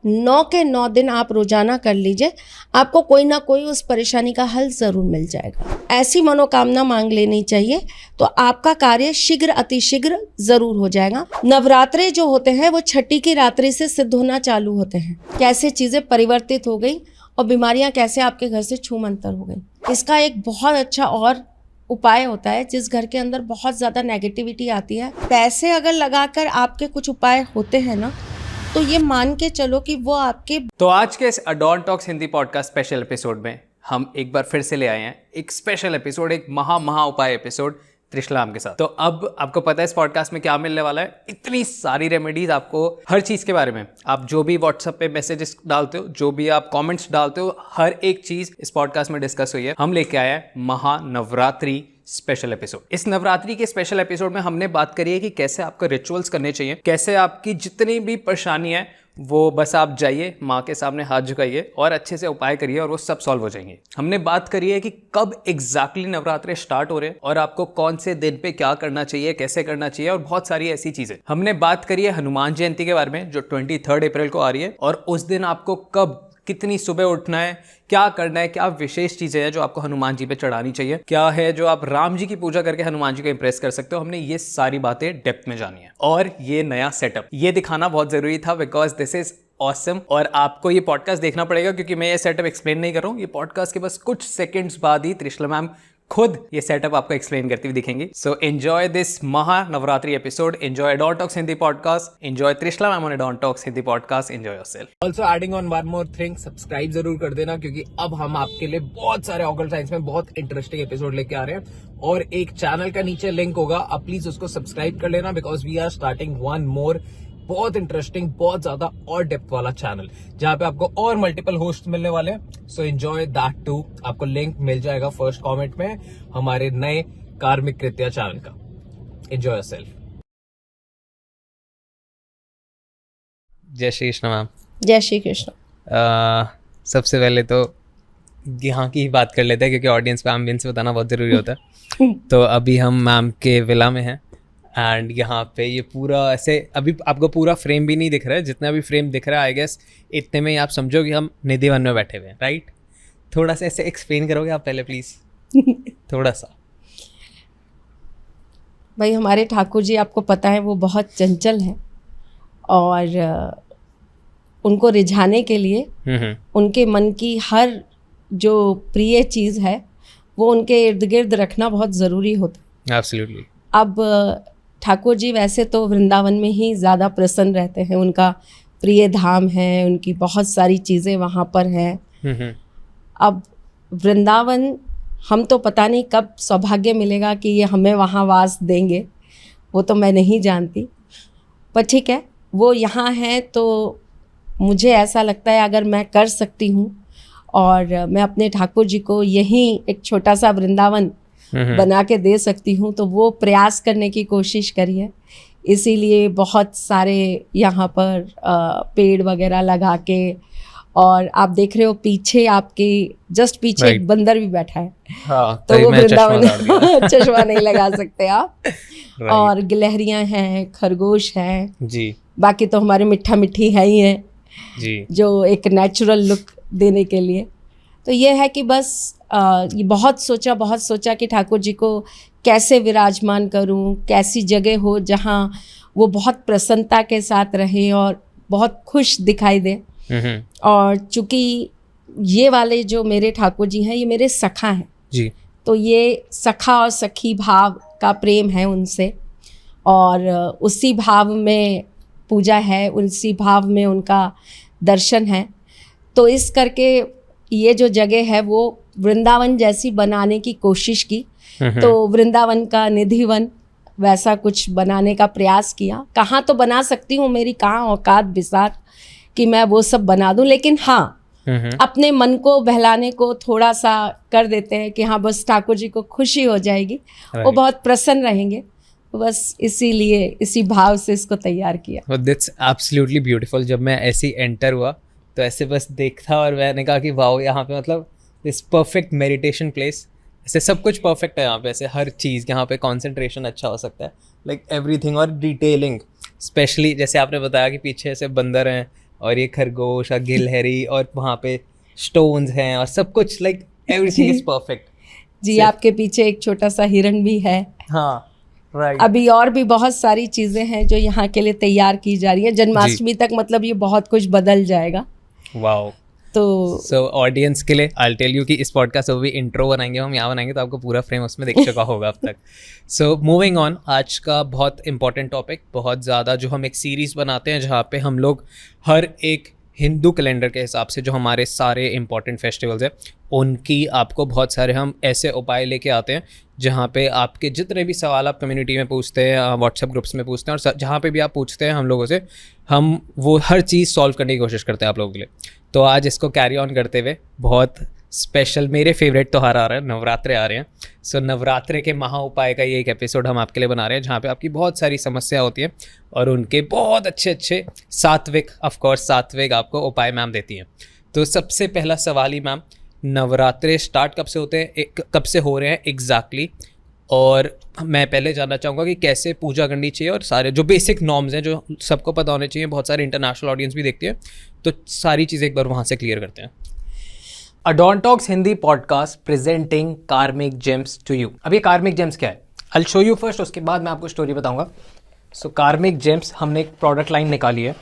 9 के 9 दिन आप रोजाना कर लीजिए, आपको कोई ना कोई उस परेशानी का हल ज़रूर मिल जाएगा। ऐसी मनोकामना मांग लेनी चाहिए तो आपका कार्य शीघ्र अतिशीघ्र ज़रूर हो जाएगा। नवरात्रे जो होते हैं वो छठी की रात्रि से सिद्ध होना चालू होते हैं। कैसे चीज़ें परिवर्तित हो गई और बीमारियां कैसे आपके घर से छूमंतर हो गई। इसका एक बहुत अच्छा और उपाय होता है, जिस घर के अंदर बहुत ज़्यादा नेगेटिविटी आती है, पैसे अगर लगाकर आपके कुछ उपाय होते हैं ना, तो ये मान के चलो कि वो आपके। तो आज के इस Adon Talks Hindi podcast special episode में हम एक बार फिर से ले आए हैं एक स्पेशल एपिसोड, एक महा उपाय एपिसोड त्रिशलाम के साथ। तो अब आपको पता है इस पॉडकास्ट में क्या मिलने वाला है। इतनी सारी रेमेडीज आपको हर चीज़ के बारे में, आप जो भी व्हाट्सएप पे मैसेजेस डालते हो, जो भी आप कमेंट्स डालते हो, हर एक चीज़ इस पॉडकास्ट में डिस्कस हुई है। हम लेके आए हैं महानवरात्रि स्पेशल एपिसोड। इस नवरात्रि के स्पेशल एपिसोड में हमने बात करी है कि कैसे आपको रिचुअल्स करने चाहिए, कैसे आपकी जितनी भी परेशानी है वो बस आप जाइए माँ के सामने हाथ झुकाइए और अच्छे से उपाय करिए और वो सब सॉल्व हो जाएंगे। हमने बात करी है कि कब एग्जैक्टली नवरात्रे स्टार्ट हो रहे हैं और आपको कौन से दिन पे क्या करना चाहिए, कैसे करना चाहिए और बहुत सारी ऐसी चीजें। हमने बात करी है हनुमान जयंती के बारे में जो 23 अप्रैल को आ रही है, और उस दिन आपको कब कितनी सुबह उठना है, क्या करना है, क्या विशेष चीजें हैं जो आपको हनुमान जी पे चढ़ानी चाहिए, क्या है जो आप राम जी की पूजा करके हनुमान जी को इंप्रेस कर सकते हो। हमने ये सारी बातें डेप्थ में जानी है और ये नया सेटअप ये दिखाना बहुत जरूरी था बिकॉज दिस इज ऑसम। और आपको ये पॉडकास्ट देखना पड़ेगा क्योंकि मैं ये सेटअप एक्सप्लेन नहीं कर रहा हूँ। ये पॉडकास्ट के बस कुछ सेकंड्स बाद ही त्रिशला मैम खुद ये सेटअप आपको एक्सप्लेन करती हुई दिखेंगी। So enjoy this Mahanavratri episode, enjoy Adon Talks Hindi podcast, enjoy Trishla ma'am on Adon Talks Hindi podcast, enjoy yourself. Also adding on one more thing, subscribe जरूर कर देना क्योंकि अब हम आपके लिए बहुत सारे ऑकल्ट साइंस में बहुत इंटरेस्टिंग एपिसोड लेके आ रहे हैं और एक चैनल का नीचे लिंक होगा, आप प्लीज उसको सब्सक्राइब कर लेना because we are starting one more बहुत इंटरेस्टिंग, बहुत ज्यादा और डेप्थ वाला चैनल जहां पे आपको और मल्टीपल होस्ट मिलने वाले हैं। So enjoy that too. आपको लिंक मिल जाएगा फर्स्ट कमेंट में हमारे नए कार्मिक कृत्या चैनल का। Enjoy yourself. जय श्री कृष्ण मैम। जय श्री कृष्ण। सबसे पहले तो यहाँ की ही बात कर लेते हैं क्योंकि ऑडियंस को एम्बियंस बताना बहुत ज़रूरी होता है। तो अभी हम मैम के विला में हैं एंड यहाँ पे ये पूरा ऐसे, अभी आपको पूरा फ्रेम भी नहीं दिख रहा है, जितना भी फ्रेम दिख रहा है आई गेस इतने में ही आप समझो कि हम निधि वन में बैठे हुए हैं, राइट? थोड़ा सा ऐसे एक्सप्लेन करोगे आप पहले प्लीज़ थोड़ा सा। भाई हमारे ठाकुर जी आपको पता है वो बहुत चंचल हैं और उनको रिझाने के लिए उनके मन की हर जो प्रिय चीज़ है वो उनके इर्द गिर्द रखना बहुत ज़रूरी होता है। एब्सोल्युटली। अब ठाकुर जी वैसे तो वृंदावन में ही ज़्यादा प्रसन्न रहते हैं, उनका प्रिय धाम है, उनकी बहुत सारी चीज़ें वहाँ पर हैं। अब वृंदावन हम तो पता नहीं कब सौभाग्य मिलेगा कि ये हमें वहाँ वास देंगे, वो तो मैं नहीं जानती, पर ठीक है वो यहाँ हैं तो मुझे ऐसा लगता है अगर मैं कर सकती हूँ और मैं अपने ठाकुर जी को यहीं एक छोटा सा वृंदावन बना के दे सकती हूँ तो वो प्रयास करने की कोशिश करिए। इसीलिए बहुत सारे यहाँ पर पेड़ वगैरह लगा के, और आप देख रहे हो पीछे आपके जस्ट पीछे एक बंदर भी बैठा है। हाँ, तो वो वृंदावन चश्मा नहीं लगा सकते आप। और गिलहरियाँ हैं, खरगोश हैं जी, बाकी तो हमारे मिट्ठा मिट्ठी है ही है जी, जो एक नेचुरल लुक देने के लिए। तो ये है कि बस ये बहुत सोचा कि ठाकुर जी को कैसे विराजमान करूं, कैसी जगह हो जहां वो बहुत प्रसन्नता के साथ रहे और बहुत खुश दिखाई दे। और चूंकि ये वाले जो मेरे ठाकुर जी हैं ये मेरे सखा हैं जी, तो ये सखा और सखी भाव का प्रेम है उनसे और उसी भाव में पूजा है, उसी भाव में उनका दर्शन है। तो इस करके ये जो जगह है वो वृंदावन जैसी बनाने की कोशिश की, तो वृंदावन का निधिवन वैसा कुछ बनाने का प्रयास किया। कहाँ तो बना सकती हूँ, मेरी कहाँ औकात बिसात कि मैं वो सब बना दूँ, लेकिन हाँ अपने मन को बहलाने को थोड़ा सा कर देते हैं कि हाँ बस ठाकुर जी को खुशी हो जाएगी, वो बहुत प्रसन्न रहेंगे, बस इसीलिए इसी भाव से इसको तैयार किया। That's absolutely beautiful. जब मैं ऐसे ही एंटर हुआ तो ऐसे बस देखा और मैंने कहा कि वाओ, यहाँ पे मतलब दिस परफेक्ट मेडिटेशन प्लेस, ऐसे सब कुछ परफेक्ट है यहाँ पे, ऐसे हर चीज़ यहाँ पे कंसंट्रेशन अच्छा हो सकता है, लाइक एवरीथिंग। और डिटेलिंग स्पेशली जैसे आपने बताया कि पीछे ऐसे बंदर हैं और ये खरगोश और गिलहरी और वहाँ पे स्टोन्स हैं और सब कुछ, लाइक एवरीथिंग इज परफेक्ट। जी, आपके पीछे एक छोटा सा हिरन भी है। हाँ, राइट। अभी और भी बहुत सारी चीजें हैं जो यहाँ के लिए तैयार की जा रही है। जन्माष्टमी तक मतलब ये बहुत कुछ बदल जाएगा। वाओ। तो सो ऑडियंस के लिए आई टेल यू कि इस पॉडकास्ट में भी इंट्रो बनाएंगे हम, यहाँ बनाएंगे तो आपको पूरा फ्रेम उसमें दिख चुका होगा अब तक। सो मूविंग ऑन, आज का बहुत इंपॉर्टेंट टॉपिक, बहुत ज़्यादा, जो हम एक सीरीज़ बनाते हैं जहाँ पे हम लोग हर एक हिंदू कैलेंडर के हिसाब से जो हमारे सारे इंपॉर्टेंट फेस्टिवल्स हैं उनकी आपको बहुत सारे हम ऐसे उपाय लेके आते हैं जहाँ पे आपके जितने भी सवाल आप कम्युनिटी में पूछते हैं, व्हाट्सएप ग्रुप्स में पूछते हैं, और जहाँ पे भी आप पूछते हैं हम लोगों से, हम वो हर चीज़ सॉल्व करने की कोशिश करते हैं आप लोगों के लिए। तो आज इसको कैरी ऑन करते हुए बहुत स्पेशल मेरे फेवरेट त्यौहार आ रहे हैं, नवरात्रे आ रहे हैं। सो नवरात्रे के महा उपाय का ये एक एपिसोड हम आपके लिए बना रहे हैं जहाँ पे आपकी बहुत सारी समस्या होती है और उनके बहुत अच्छे अच्छे सात्विक आपको उपाय मैम देती हैं। तो सबसे पहला सवाल ही मैम, नवरात्रे स्टार्ट कब से होते हैं, कब से हो रहे हैं एग्जैक्टली, और मैं पहले जानना चाहूँगा कि कैसे पूजा करनी चाहिए और सारे जो बेसिक नॉर्म्स हैं जो सबको पता होने चाहिए, बहुत सारे इंटरनेशनल ऑडियंस भी देखती है, तो सारी चीज़ें एक बार वहाँ से क्लियर करते हैं। अडोंटॉक्स हिंदी पॉडकास्ट प्रेजेंटिंग कार्मिक जेम्स टू यू। अब ये कार्मिक जेम्स क्या है, I will show you first, उसके बाद मैं आपको स्टोरी बताऊंगा। सो कार्मिक जेम्स, हमने एक प्रोडक्ट लाइन निकाली है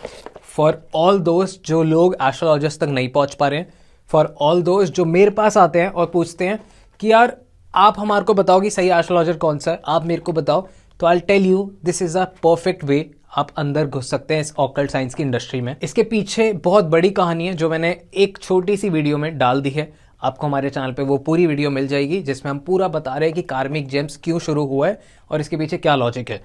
फॉर ऑल दोस्त जो लोग एस्ट्रोलॉजिस्ट तक नहीं पहुंच पा रहे हैं, फॉर ऑल दोस्त जो मेरे पास आते हैं और पूछते हैं कि यार आप हमारे को बताओ कि सही एस्ट्रोलॉजर कौन सा है, आप मेरे को बताओ, तो I tell you this is a perfect way आप अंदर घुस सकते हैं इस ऑकल्ट साइंस की इंडस्ट्री में। इसके पीछे बहुत बड़ी कहानी है जो मैंने एक छोटी सी वीडियो में डाल दी है, आपको हमारे चैनल पे वो पूरी वीडियो मिल जाएगी जिसमें हम पूरा बता रहे हैं कि कार्मिक जेम्स क्यों शुरू हुआ है और इसके पीछे क्या लॉजिक है।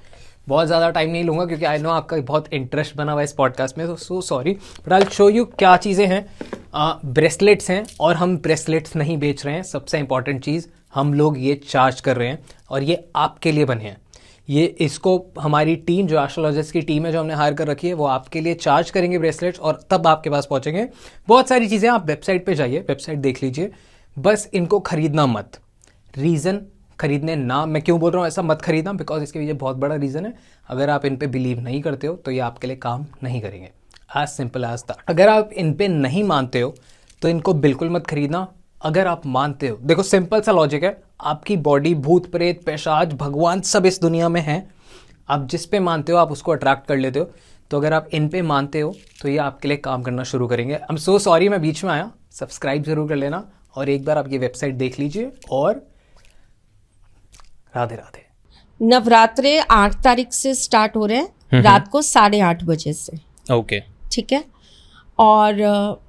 बहुत ज़्यादा टाइम नहीं लूँगा क्योंकि आई नो आपका बहुत इंटरेस्ट बना हुआ है इस पॉडकास्ट में, तो so sorry, but I show you क्या चीज़ें हैं। ब्रेसलेट्स हैं और हम ब्रेसलेट्स नहीं बेच रहे हैं, सबसे इंपॉर्टेंट चीज़, हम लोग ये चार्ज कर रहे हैं और ये आपके लिए बने हैं। ये इसको हमारी टीम जो एस्ट्रोलॉजिस्ट की टीम है जो हमने हायर कर रखी है वो आपके लिए चार्ज करेंगे ब्रेसलेट्स और तब आपके पास पहुंचेंगे। बहुत सारी चीज़ें, आप वेबसाइट पे जाइए, वेबसाइट देख लीजिए, बस इनको खरीदना मत। रीज़न खरीदने ना, मैं क्यों बोल रहा हूँ ऐसा मत खरीदना, बिकॉज इसके पीछे बहुत बड़ा रीज़न है। अगर आप इन पे बिलीव नहीं करते हो तो ये आपके लिए काम नहीं करेंगे, एज सिंपल एज दैट। अगर आप इन पे नहीं मानते हो तो इनको बिल्कुल मत खरीदना। अगर आप मानते हो, देखो सिंपल सा लॉजिक है, आपकी बॉडी, भूत प्रेत, पिशाच, भगवान सब इस दुनिया में हैं, आप जिस पे मानते हो आप उसको अट्रैक्ट कर लेते हो। तो अगर आप इन पे मानते हो तो ये आपके लिए काम करना शुरू करेंगे। आई एम सो सॉरी मैं बीच में आया, सब्सक्राइब जरूर कर लेना और एक बार आप ये वेबसाइट देख लीजिए और राधे राधे। नवरात्रे 8 तारीख से स्टार्ट हो रहे हैं, रात को 8:30 बजे से। ओके, ठीक है। और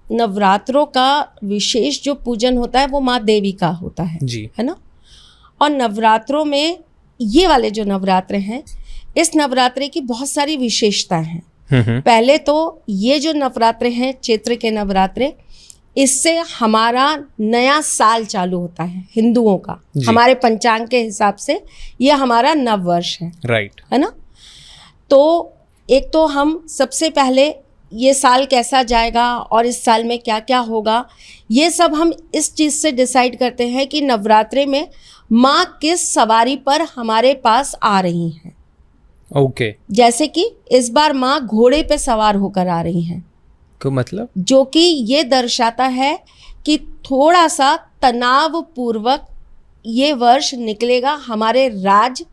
नवरात्रों का विशेष जो पूजन होता है वो माँ देवी का होता है जी, है ना। और नवरात्रों में ये वाले जो नवरात्रे हैं, इस नवरात्रे की बहुत सारी विशेषताएं हैं। पहले तो ये जो नवरात्रे हैं, चैत्र के नवरात्रे, इससे हमारा नया साल चालू होता है हिंदुओं का। हमारे पंचांग के हिसाब से ये हमारा नव वर्ष है, राइट, है ना। तो एक तो हम सबसे पहले ये साल कैसा जाएगा और इस साल में क्या क्या होगा, ये सब हम इस चीज़ से डिसाइड करते हैं कि नवरात्रे में माँ किस सवारी पर हमारे पास आ रही हैं। ओके, जैसे कि इस बार माँ घोड़े पे सवार होकर आ रही हैं, को मतलब जो कि ये दर्शाता है कि थोड़ा सा तनाव पूर्वक ये वर्ष निकलेगा हमारे राज्य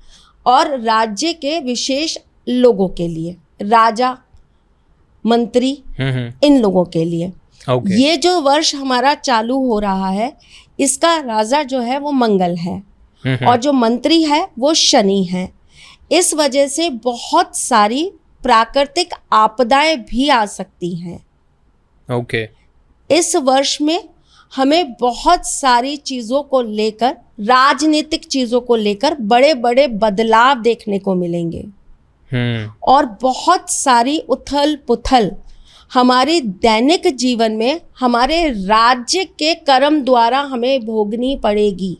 और राज्य के विशेष लोगों के लिए, राजा, मंत्री, इन लोगों के लिए। Okay. ये जो वर्ष हमारा चालू हो रहा है, इसका राजा जो है वो मंगल है और जो मंत्री है वो शनि है। इस वजह से बहुत सारी प्राकृतिक आपदाएं भी आ सकती हैं। ओके, इस वर्ष में हमें बहुत सारी चीज़ों को लेकर, राजनीतिक चीज़ों को लेकर बड़े बड़े बदलाव देखने को मिलेंगे और बहुत सारी उथल पुथल हमारे दैनिक जीवन में हमारे राज्य के कर्म द्वारा हमें भोगनी पड़ेगी।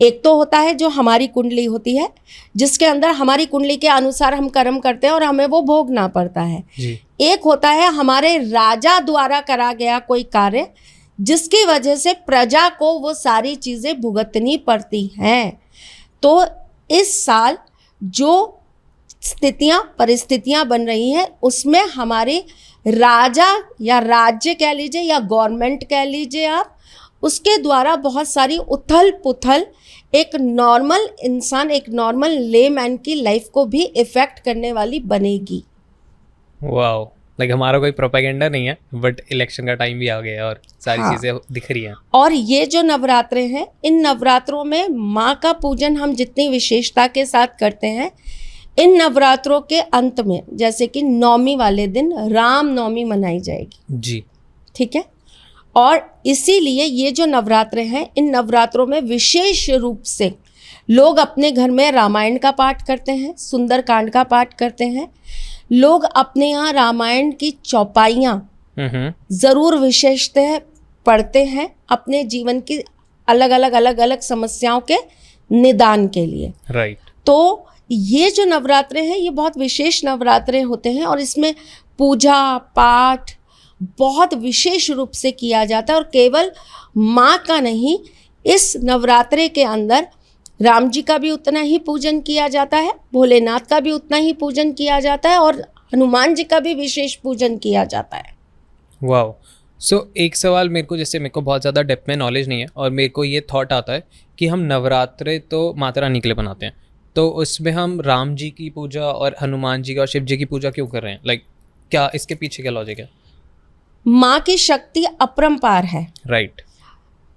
एक तो होता है जो हमारी कुंडली होती है, जिसके अंदर हमारी कुंडली के अनुसार हम कर्म करते हैं और हमें वो भोगना पड़ता है जी। एक होता है हमारे राजा द्वारा करा गया कोई कार्य, जिसकी वजह से प्रजा को वो सारी चीज़ें भुगतनी पड़ती हैं। तो इस साल जो स्थितियाँ, परिस्थितियाँ बन रही हैं, उसमें हमारे राजा या राज्य कह लीजिए या गवर्नमेंट कह लीजिए आप, उसके द्वारा बहुत सारी उथल पुथल एक नॉर्मल इंसान, एक नॉर्मल लेमैन की लाइफ को भी इफेक्ट करने वाली बनेगी। वाओ, लाइक हमारा कोई प्रोपेगेंडा नहीं है, बट इलेक्शन का टाइम भी आ गया और सारी हाँ। चीज़ें दिख रही हैं। और ये जो नवरात्रे हैं, इन नवरात्रों में माँ का पूजन हम जितनी विशेषता के साथ करते हैं, इन नवरात्रों के अंत में जैसे कि नवमी वाले दिन राम नवमी मनाई जाएगी। जी। ठीक है। और इसीलिए ये जो नवरात्रे हैं, इन नवरात्रों में विशेष रूप से लोग अपने घर में रामायण का पाठ करते हैं, सुंदरकांड का पाठ करते हैं। लोग अपने यहाँ रामायण की चौपाइयाँ ज़रूर विशेषतः पढ़ते हैं अपने जीवन की अलग अलग समस्याओं के निदान के लिए। राइट। तो ये जो नवरात्रे हैं, ये बहुत विशेष नवरात्रे होते हैं और इसमें पूजा पाठ बहुत विशेष रूप से किया जाता है। और केवल माँ का नहीं, इस नवरात्रे के अंदर राम जी का भी उतना ही पूजन किया जाता है, भोलेनाथ का भी उतना ही पूजन किया जाता है और हनुमान जी का भी विशेष पूजन किया जाता है। वाओ। सो एक सवाल मेरे को बहुत ज़्यादा डेप्थ में नॉलेज नहीं है और मेरे को ये थॉट आता है कि हम नवरात्रे तो माता रानी के लिए बनाते हैं, तो उसमें हम राम जी की पूजा और हनुमान जी का और शिव जी की पूजा क्यों कर रहे हैं? लाइक क्या इसके पीछे क्या लॉजिक है? माँ की शक्ति अपरंपार है। राइट।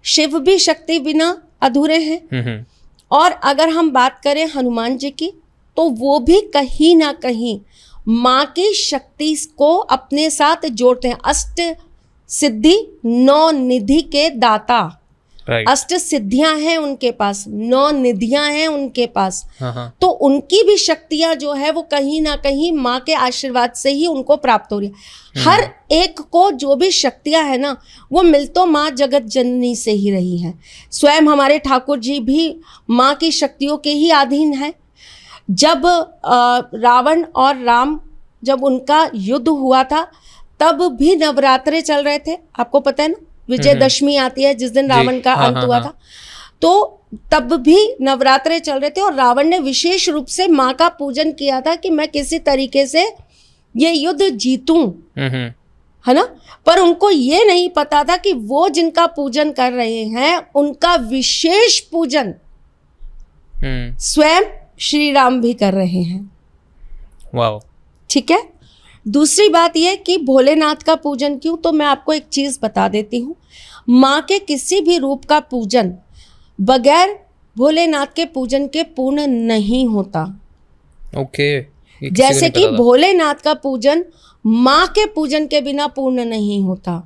शिव भी शक्ति बिना अधूरे हैं। और अगर हम बात करें हनुमान जी की, तो वो भी कहीं ना कहीं माँ की शक्ति को अपने साथ जोड़ते हैं। अष्ट सिद्धि नौ निधि के दाता, राइट। अष्ट सिद्धियां हैं उनके पास, नौ निधियां हैं उनके पास। हाँ। तो उनकी भी शक्तियां जो है वो कहीं ना कहीं माँ के आशीर्वाद से ही उनको प्राप्त हो रही है। हर एक को जो भी शक्तियां है ना, वो मिल तो माँ जगत जननी से ही रही है। स्वयं हमारे ठाकुर जी भी माँ की शक्तियों के ही अधीन है। जब रावण और राम, जब उनका युद्ध हुआ था, तब भी नवरात्रे चल रहे थे। आपको पता है ना, विजयदशमी आती है जिस दिन रावण का अंत हुआ था, तो तब भी नवरात्रे चल रहे थे और रावण ने विशेष रूप से माँ का पूजन किया था कि मैं किसी तरीके से ये युद्ध जीतूं, है ना। पर उनको ये नहीं पता था कि वो जिनका पूजन कर रहे हैं, उनका विशेष पूजन स्वयं श्री राम भी कर रहे हैं। वाओ। ठीक है। दूसरी बात यह कि भोलेनाथ का पूजन क्यों, तो मैं आपको एक चीज़ बता देती हूँ। माँ के किसी भी रूप का पूजन बगैर भोलेनाथ के पूजन के पूर्ण नहीं होता। ओके। जैसे कि भोलेनाथ का पूजन माँ के पूजन के बिना पूर्ण नहीं होता।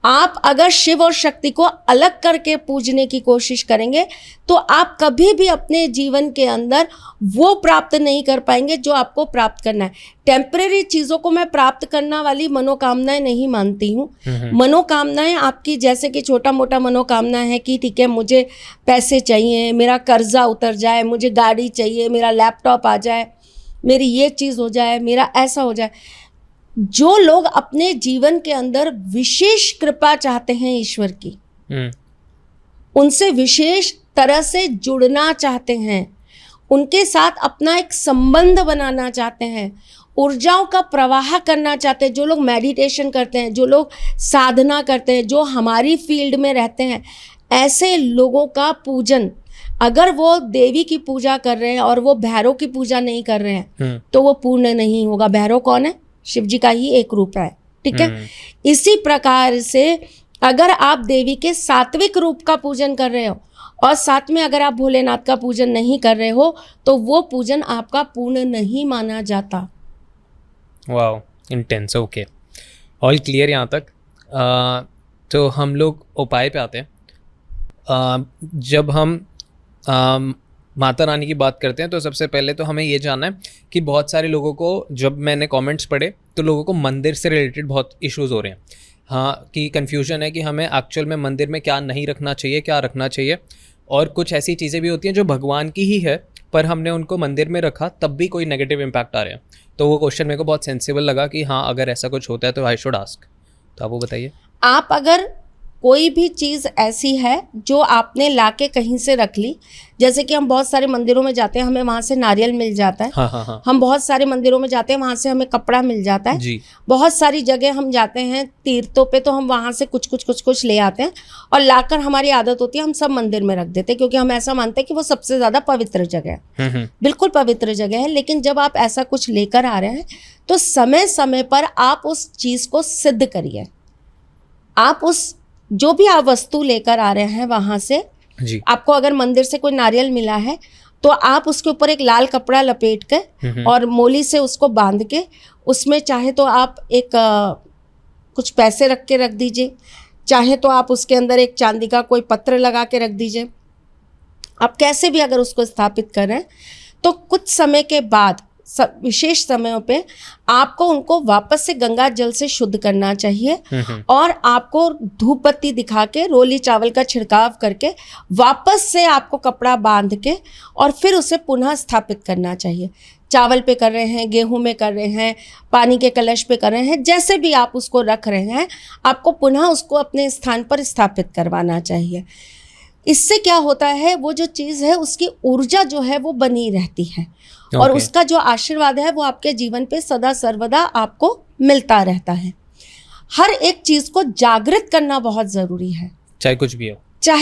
आप अगर शिव और शक्ति को अलग करके पूजने की कोशिश करेंगे तो आप कभी भी अपने जीवन के अंदर वो प्राप्त नहीं कर पाएंगे जो आपको प्राप्त करना है। टेम्परेरी चीज़ों को मैं प्राप्त करना वाली मनोकामनाएं नहीं मानती हूँ। मनोकामनाएं आपकी, जैसे कि छोटा मोटा मनोकामना है कि ठीक है, मुझे पैसे चाहिए, मेरा कर्जा उतर जाए, मुझे गाड़ी चाहिए, मेरा लैपटॉप आ जाए, मेरी ये चीज़ हो जाए, मेरा ऐसा हो जाए। जो लोग अपने जीवन के अंदर विशेष कृपा चाहते हैं ईश्वर की, उनसे विशेष तरह से जुड़ना चाहते हैं, उनके साथ अपना एक संबंध बनाना चाहते हैं, ऊर्जाओं का प्रवाह करना चाहते हैं, जो लोग मेडिटेशन करते हैं, जो लोग साधना करते हैं, जो हमारी फील्ड में रहते हैं, ऐसे लोगों का पूजन, अगर वो देवी की पूजा कर रहे हैं और वो भैरव की पूजा नहीं कर रहे हैं तो वो पूर्ण नहीं होगा। भैरव कौन है? शिव जी का ही एक रूप है। ठीक है। इसी प्रकार से अगर आप देवी के सात्विक रूप का पूजन कर रहे हो और साथ में अगर आप भोलेनाथ का पूजन नहीं कर रहे हो तो वो पूजन आपका पूर्ण नहीं माना जाता। Wow, intense. Okay, all clear यहाँ तक। तो हम लोग उपाय पे आते हैं। जब हम माता रानी की बात करते हैं तो सबसे पहले तो हमें ये जानना है कि बहुत सारे लोगों को, जब मैंने कमेंट्स पढ़े तो लोगों को मंदिर से रिलेटेड बहुत इश्यूज हो रहे हैं। हाँ, कि कन्फ्यूजन है कि हमें एक्चुअल में मंदिर में क्या नहीं रखना चाहिए, क्या रखना चाहिए। और कुछ ऐसी चीज़ें भी होती हैं जो भगवान की ही है पर हमने उनको मंदिर में रखा तब भी कोई नेगेटिव इम्पैक्ट आ रहे हैं। तो वो क्वेश्चन मेरे को बहुत सेंसिबल लगा कि हाँ, अगर ऐसा कुछ होता है तो आई शुड आस्क। तो आप वो बताइए। आप अगर कोई भी चीज़ ऐसी है जो आपने लाके कहीं से रख ली, जैसे कि हम बहुत सारे मंदिरों में जाते हैं, हमें वहाँ से नारियल मिल जाता है। हाँ। हम बहुत सारे मंदिरों में जाते हैं, वहाँ से हमें कपड़ा मिल जाता है जी। बहुत सारी जगह हम जाते हैं तीर्थों पे, तो हम वहाँ से कुछ ले आते हैं और लाकर हमारी आदत होती है हम सब मंदिर में रख देते हैं, क्योंकि हम ऐसा मानते हैं कि वो सबसे ज़्यादा पवित्र जगह है। बिल्कुल पवित्र जगह है। लेकिन जब आप ऐसा कुछ लेकर आ रहे हैं तो समय समय पर आप उस चीज़ को सिद्ध करिए। आप उस जो भी आप वस्तु लेकर आ रहे हैं वहाँ से जी। आपको अगर मंदिर से कोई नारियल मिला है तो आप उसके ऊपर एक लाल कपड़ा लपेट कर और मोली से उसको बांध के उसमें चाहे तो आप एक कुछ पैसे रख के रख दीजिए, चाहे तो आप उसके अंदर एक चांदी का कोई पत्र लगा के रख दीजिए। आप कैसे भी अगर उसको स्थापित करें तो कुछ समय के बाद विशेष समयों पे आपको उनको वापस से गंगा जल से शुद्ध करना चाहिए और आपको धूप बत्ती दिखा के रोली चावल का छिड़काव करके वापस से आपको कपड़ा बांध के और फिर उसे पुनः स्थापित करना चाहिए। चावल पे कर रहे हैं, गेहूं में कर रहे हैं, पानी के कलश पे कर रहे हैं, जैसे भी आप उसको रख रहे हैं आपको पुनः उसको अपने स्थान पर स्थापित करवाना चाहिए। इससे क्या होता है, वो जो चीज़ है उसकी ऊर्जा जो है वो बनी रहती है और उसका जो आशीर्वाद है वो आपके जीवन पे सदा सर्वदा आपको मिलता रहता है। हर एक चीज़ को जागृत करना बहुत ज़रूरी है, चाहे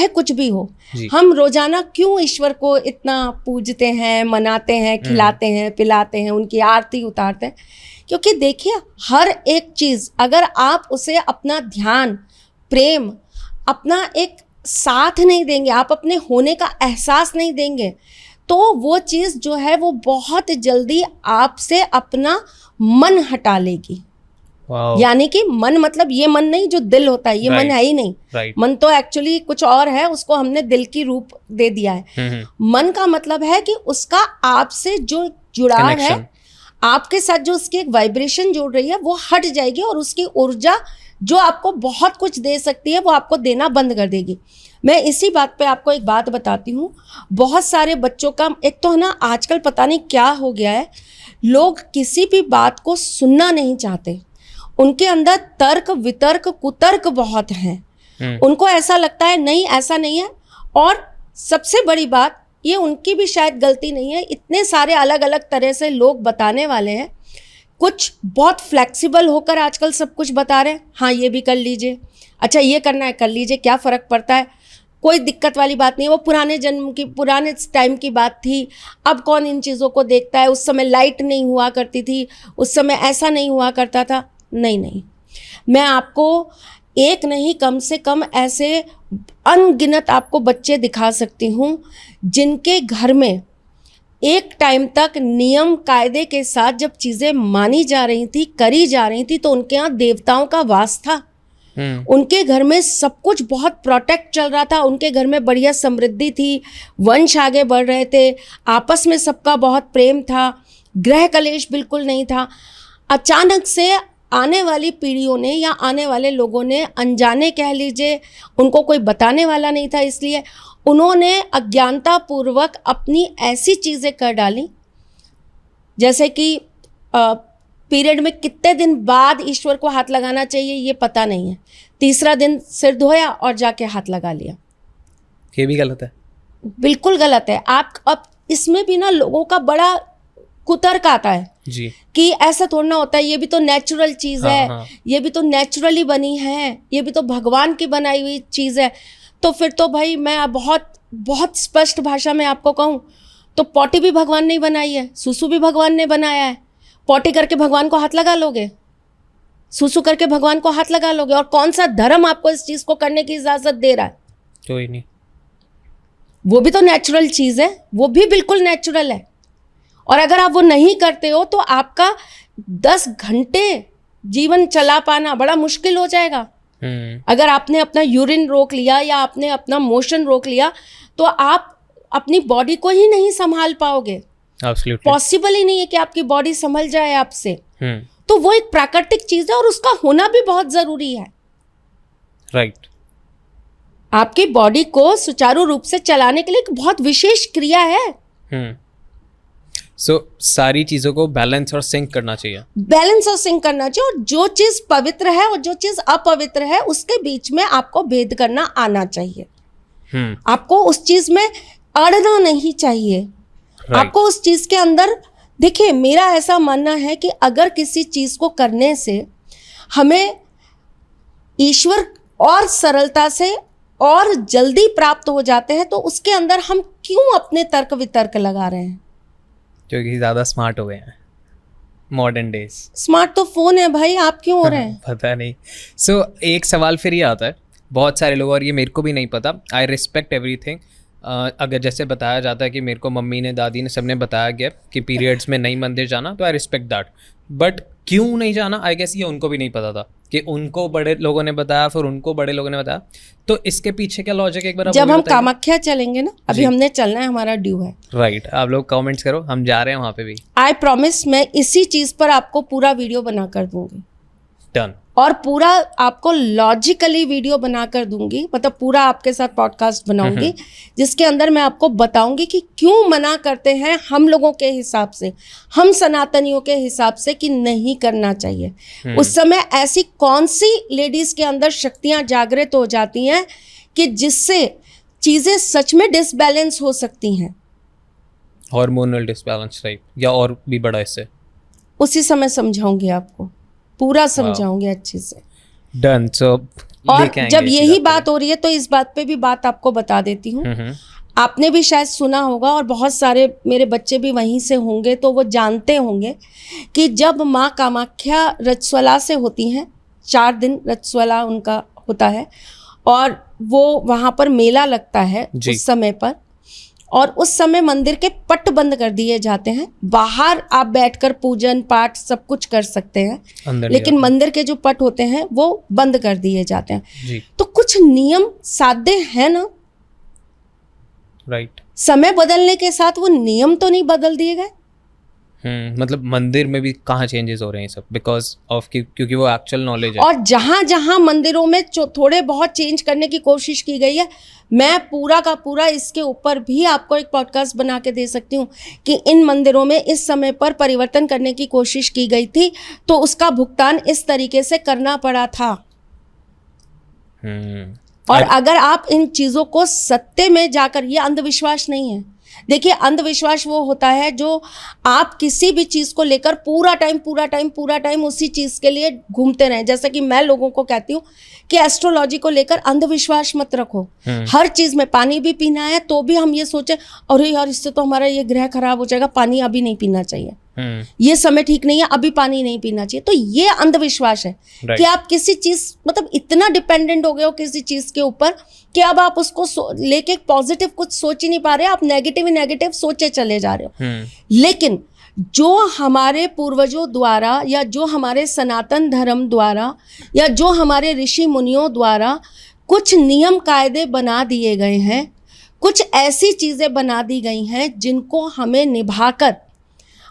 कुछ भी हो। हम रोजाना क्यों ईश्वर को इतना पूजते हैं, मनाते हैं, खिलाते हैं, पिलाते हैं, उनकी आरती उतारते हैं? क्योंकि देखिए हर एक चीज़ अगर आप उसे अपना ध्यान, प्रेम, अपना एक साथ नहीं देंगे, आप अपने होने का एहसास नहीं देंगे, तो वो चीज़ जो है वो बहुत जल्दी आपसे अपना मन हटा लेगी। यानी कि मन मतलब ये मन नहीं जो दिल होता है, ये मन है ही नहीं। मन तो एक्चुअली कुछ और है, उसको हमने दिल की रूप दे दिया है। मन का मतलब है कि उसका आपसे जो जुड़ाव है, आपके साथ जो उसकी एक वाइब्रेशन जुड़ रही है वो हट जाएगी और उसकी ऊर्जा जो आपको बहुत कुछ दे सकती है वो आपको देना बंद कर देगी। मैं इसी बात पे आपको एक बात बताती हूँ। बहुत सारे बच्चों का एक तो है ना, आजकल पता नहीं क्या हो गया है, लोग किसी भी बात को सुनना नहीं चाहते। उनके अंदर तर्क वितर्क कुतर्क बहुत हैं। उनको ऐसा लगता है नहीं ऐसा नहीं है। और सबसे बड़ी बात ये उनकी भी शायद गलती नहीं है, इतने सारे अलग अलग तरह से लोग बताने वाले हैं। कुछ बहुत फ्लेक्सिबल होकर आजकल सब कुछ बता रहे हैं, हाँ ये भी कर लीजिए, अच्छा ये करना है कर लीजिए, क्या फ़र्क पड़ता है, कोई दिक्कत वाली बात नहीं है। वो पुराने टाइम की बात थी, अब कौन इन चीज़ों को देखता है। उस समय लाइट नहीं हुआ करती थी, उस समय ऐसा नहीं हुआ करता था। नहीं, मैं आपको एक नहीं कम से कम ऐसे अनगिनत आपको बच्चे दिखा सकती हूँ जिनके घर में एक टाइम तक नियम कायदे के साथ जब चीज़ें मानी जा रही थी, करी जा रही थी, तो उनके यहाँ देवताओं का वास था। उनके घर में सब कुछ बहुत प्रोटेक्ट चल रहा था, उनके घर में बढ़िया समृद्धि थी, वंश आगे बढ़ रहे थे, आपस में सबका बहुत प्रेम था, ग्रह कलेश बिल्कुल नहीं था। अचानक से आने वाली पीढ़ियों ने या आने वाले लोगों ने, अनजाने कह लीजिए, उनको कोई बताने वाला नहीं था, इसलिए उन्होंने अज्ञानता पूर्वक अपनी ऐसी चीज़ें कर डाली, जैसे कि पीरियड में कितने दिन बाद ईश्वर को हाथ लगाना चाहिए ये पता नहीं है, तीसरा दिन सिर धोया और जाके हाथ लगा लिया। ये भी गलत है, बिल्कुल गलत है। आप अब इसमें भी ना लोगों का बड़ा कुतर्क आता है जी कि ऐसा थोड़ा होता है, ये भी तो नेचुरल चीज़ है, ये भी तो नेचुरली बनी है, ये भी तो भगवान की बनाई हुई चीज़ है। तो फिर तो भाई मैं बहुत स्पष्ट भाषा में आपको कहूँ तो पॉटी भी भगवान ने बनाई है, सुसु भी भगवान ने बनाया है। पॉटी करके भगवान को हाथ लगा लोगे, सुसु करके भगवान को हाथ लगा लोगे, और कौन सा धर्म आपको इस चीज़ को करने की इजाज़त दे रहा है? कोई नहीं। वो भी तो नेचुरल चीज़ है, वो भी बिल्कुल नेचुरल है। और अगर आप वो नहीं करते हो तो आपका 10 घंटे जीवन चला पाना बड़ा मुश्किल हो जाएगा। अगर आपने अपना यूरिन रोक लिया या आपने अपना मोशन रोक लिया तो आप अपनी बॉडी को ही नहीं संभाल पाओगे। पॉसिबल ही नहीं है कि आपकी बॉडी संभल जाए आपसे। तो वो एक प्राकृतिक चीज है और उसका होना भी बहुत जरूरी है। राइट। आपकी बॉडी को सुचारू रूप से चलाने के लिए एक बहुत विशेष क्रिया है। सो सारी चीज़ों को बैलेंस और सिंक करना चाहिए। बैलेंस और सिंक करना चाहिए, और जो चीज पवित्र है और जो चीज अपवित्र है उसके बीच में आपको भेद करना आना चाहिए। आपको उस चीज में अड़ना नहीं चाहिए। आपको उस चीज के अंदर, देखिए मेरा ऐसा मानना है कि अगर किसी चीज को करने से हमें ईश्वर और सरलता से और जल्दी प्राप्त हो जाते हैं, तो उसके अंदर हम क्यों अपने तर्क वितर्क लगा रहे हैं? क्योंकि ज़्यादा स्मार्ट हो गए हैं मॉडर्न डेज। स्मार्ट तो फोन है भाई, आप क्यों हो रहे हैं? पता नहीं। सो एक सवाल फिर ये आता है, बहुत सारे लोग, और ये मेरे को भी नहीं पता, आई रिस्पेक्ट एवरीथिंग। अगर जैसे बताया जाता है कि मेरे को मम्मी ने, दादी ने, सबने बताया गया कि पीरियड्स में नहीं मंदिर जाना, तो आई रिस्पेक्ट दैट। बट क्यों नहीं जाना, आई गेस ये उनको भी नहीं पता था कि उनको बड़े लोगों ने बताया, फिर उनको बड़े लोगों ने बताया। तो इसके पीछे क्या लॉजिक, एक बार जब हम कामाख्या चलेंगे ना, अभी हमने चलना है, हमारा ड्यू है। राइट, आप लोग कमेंट्स करो, हम जा रहे हैं वहाँ पे भी। आई प्रॉमिस, मैं इसी चीज पर आपको पूरा वीडियो बना कर दूंगी। डन। और पूरा आपको लॉजिकली वीडियो बना कर दूंगी, मतलब पूरा आपके साथ पॉडकास्ट बनाऊंगी जिसके अंदर मैं आपको बताऊंगी कि क्यों मना करते हैं हम लोगों के हिसाब से, हम सनातनियों के हिसाब से, कि नहीं करना चाहिए। उस समय ऐसी कौन सी लेडीज के अंदर शक्तियां जागृत हो जाती हैं कि जिससे चीजें सच में डिसबैलेंस हो सकती हैं। हार्मोनल डिसबैलेंस, राइट, या और भी बड़ा इससे। उसी समय समझाऊंगी आपको, पूरा समझाऊंगी अच्छे से। डन। सो और जब यही बात हो रही है तो इस बात पे भी बात आपको बता देती हूँ। आपने भी शायद सुना होगा, और बहुत सारे मेरे बच्चे भी वहीं से होंगे तो वो जानते होंगे कि जब माँ कामाख्या रजस्वला से होती हैं, 4 दिन रजस्वला उनका होता है, और वो वहाँ पर मेला लगता है उस समय पर, और उस समय मंदिर के पट बंद कर दिए जाते हैं। बाहर आप बैठकर पूजन पाठ सब कुछ कर सकते हैं, लेकिन मंदिर के जो पट होते हैं वो बंद कर दिए जाते हैं जी। तो कुछ नियम साधे हैं ना, राइट। समय बदलने के साथ वो नियम तो नहीं बदल दिए गए। मतलब मंदिर में भी कहाँ चेंजेस हो रहे हैं सब, बिकॉज ऑफ क्योंकि वो एक्चुअल नॉलेज है। और जहाँ जहाँ मंदिरों में थोड़े बहुत चेंज करने की कोशिश की गई है, मैं पूरा का पूरा इसके ऊपर भी आपको एक पॉडकास्ट बना के दे सकती हूँ कि इन मंदिरों में इस समय पर परिवर्तन करने की कोशिश की गई थी, तो उसका भुगतान इस तरीके से करना पड़ा था। और अगर आप इन चीज़ों को सत्य में जाकर, ये अंधविश्वास नहीं है। देखिए, अंधविश्वास वो होता है जो आप किसी भी चीज़ को लेकर पूरा टाइम उसी चीज़ के लिए घूमते रहें। जैसे कि मैं लोगों को कहती हूँ कि एस्ट्रोलॉजी को लेकर अंधविश्वास मत रखो। हर चीज़ में, पानी भी पीना है तो भी हम ये सोचें अरे यार इससे तो हमारा ये ग्रह खराब हो जाएगा, पानी अभी नहीं पीना चाहिए, ये समय ठीक नहीं है, अभी पानी नहीं पीना चाहिए। तो ये अंधविश्वास है कि आप किसी चीज़, मतलब इतना डिपेंडेंट हो गए हो किसी चीज़ के ऊपर कि अब आप उसको लेके पॉजिटिव कुछ सोच ही नहीं पा रहे, आप नेगेटिव सोचे चले जा रहे हो। लेकिन जो हमारे पूर्वजों द्वारा, या जो हमारे सनातन धर्म द्वारा, या जो हमारे ऋषि मुनियों द्वारा कुछ नियम कायदे बना दिए गए हैं, कुछ ऐसी चीज़ें बना दी गई हैं जिनको हमें निभाकर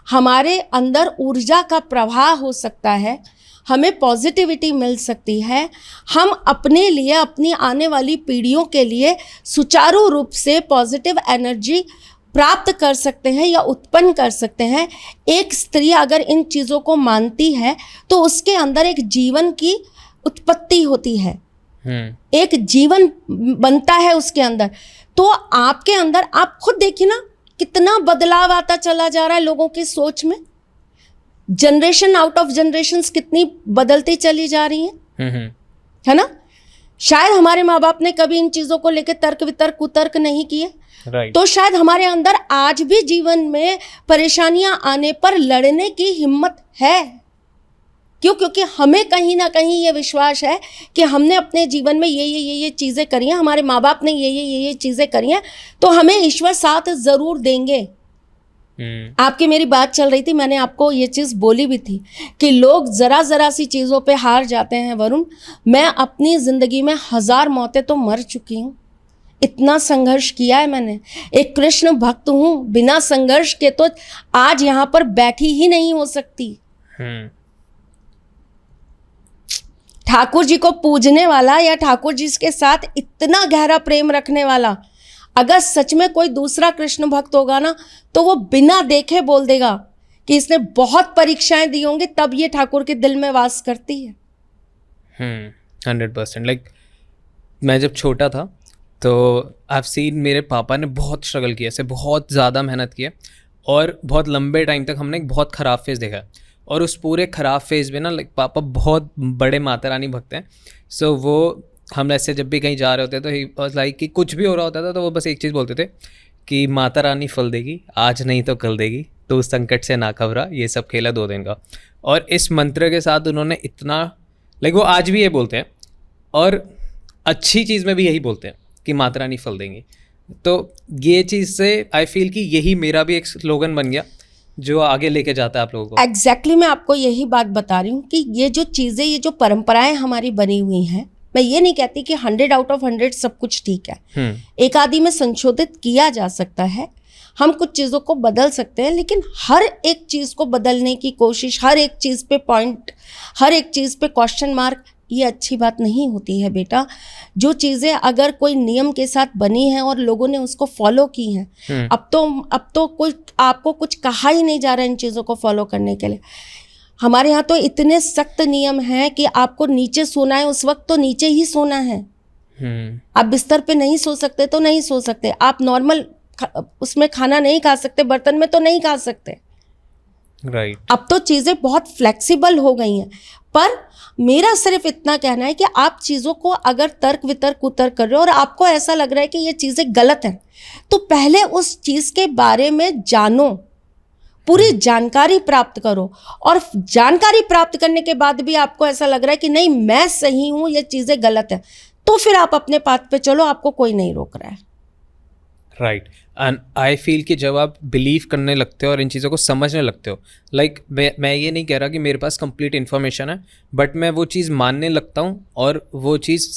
हमारे अंदर ऊर्जा का प्रवाह हो सकता है, हमें पॉजिटिविटी मिल सकती है, हम अपने लिए, अपनी आने वाली पीढ़ियों के लिए सुचारू रूप से पॉजिटिव एनर्जी प्राप्त कर सकते हैं या उत्पन्न कर सकते हैं। एक स्त्री अगर इन चीज़ों को मानती है तो उसके अंदर एक जीवन की उत्पत्ति होती है, एक जीवन बनता है उसके अंदर। तो आपके अंदर, आप खुद देखिए ना कितना बदलाव आता चला जा रहा है लोगों की सोच में। जनरेशन आउट ऑफ जनरेशन्स कितनी बदलती चली जा रही हैं, है ना। शायद हमारे माँ बाप ने कभी इन चीज़ों को लेकर तर्क वितर्क कुतर्क नहीं किए, तो शायद हमारे अंदर आज भी जीवन में परेशानियां आने पर लड़ने की हिम्मत है। क्यों? क्योंकि हमें कहीं ना कहीं ये विश्वास है कि हमने अपने जीवन में ये चीज़ें करी हैं, हमारे माँ बाप ने ये चीज़ें करी हैं, तो हमें ईश्वर साथ ज़रूर देंगे। आपकी मेरी बात चल रही थी, मैंने आपको ये चीज़ बोली भी थी कि लोग ज़रा सी चीज़ों पे हार जाते हैं। वरुण, मैं अपनी ज़िंदगी में 1000 मौतें तो मर चुकी हूँ, इतना संघर्ष किया है मैंने। एक कृष्ण भक्त हूँ, बिना संघर्ष के तो आज यहाँ पर बैठी ही नहीं हो सकती। ठाकुर जी को पूजने वाला या ठाकुर जी के साथ इतना गहरा प्रेम रखने वाला अगर सच में कोई दूसरा कृष्ण भक्त होगा ना तो वो बिना देखे बोल देगा कि इसने बहुत परीक्षाएं दी होंगी तब ये ठाकुर के दिल में वास करती है। 100%। लाइक मैं जब छोटा था तो आई सीन मेरे पापा ने बहुत स्ट्रगल किया, ऐसे बहुत ज़्यादा मेहनत की है और बहुत लंबे टाइम तक हमने एक बहुत ख़राब फेज़ देखा है। और उस पूरे ख़राब फेज़ में ना लाइक पापा बहुत बड़े माता रानी भक्त हैं। सो वो हम ऐसे जब भी कहीं जा रहे होते तो ही वाज लाइक कि कुछ भी हो रहा होता था तो वो बस एक चीज़ बोलते थे कि माता रानी फल देगी, आज नहीं तो कल देगी, तो उस संकट से ना घबरा, ये सब खेला 2 दिन का। और इस मंत्र के साथ उन्होंने इतना लाइक वो आज भी ये बोलते हैं और अच्छी चीज़ में भी यही बोलते हैं कि माता रानी फल देंगी। तो ये चीज़ से आई फील कि यही मेरा भी एक स्लोगन बन गया जो आगे लेके जाता है आप लोगों को। एग्जैक्टली मैं आपको यही बात बता रही हूँ कि ये जो चीज़ें, ये जो परंपराएं हमारी बनी हुई हैं, मैं ये नहीं कहती कि 100 आउट ऑफ 100 सब कुछ ठीक है। एक आदि में संशोधित किया जा सकता है, हम कुछ चीज़ों को बदल सकते हैं, लेकिन हर एक चीज़ को बदलने की कोशिश, हर एक चीज़ पे पॉइंट, हर एक चीज़ पे क्वेश्चन मार्क, ये अच्छी बात नहीं होती है बेटा। जो चीज़ें अगर कोई नियम के साथ बनी हैं और लोगों ने उसको फॉलो की हैं, अब तो कोई आपको कुछ कहा ही नहीं जा रहा है इन चीज़ों को फॉलो करने के लिए। हमारे यहाँ तो इतने सख्त नियम हैं कि आपको नीचे सोना है उस वक्त तो नीचे ही सोना है। आप बिस्तर पे नहीं सो सकते तो नहीं सो सकते, आप नॉर्मल उसमें खाना नहीं खा सकते, बर्तन में तो नहीं खा सकते। राइट। अब तो चीज़ें बहुत फ्लेक्सिबल हो गई हैं, पर मेरा सिर्फ इतना कहना है कि आप चीज़ों को अगर तर्क वितर्क उतर कर रहे हो और आपको ऐसा लग रहा है कि ये चीज़ें गलत हैं, तो पहले उस चीज़ के बारे में जानो, पूरी जानकारी प्राप्त करो। और जानकारी प्राप्त करने के बाद भी आपको ऐसा लग रहा है कि नहीं मैं सही हूँ, ये चीज़ें गलत हैं, तो फिर आप अपने पाथ पे चलो, आपको कोई नहीं रोक रहा है। राइट। एंड आई फील कि जब आप बिलीव करने लगते हो और इन चीज़ों को समझने लगते हो, लाइक मैं ये नहीं कह रहा कि मेरे पास कंप्लीट इन्फॉर्मेशन है, बट मैं वो चीज़ मानने लगता हूँ और वो चीज़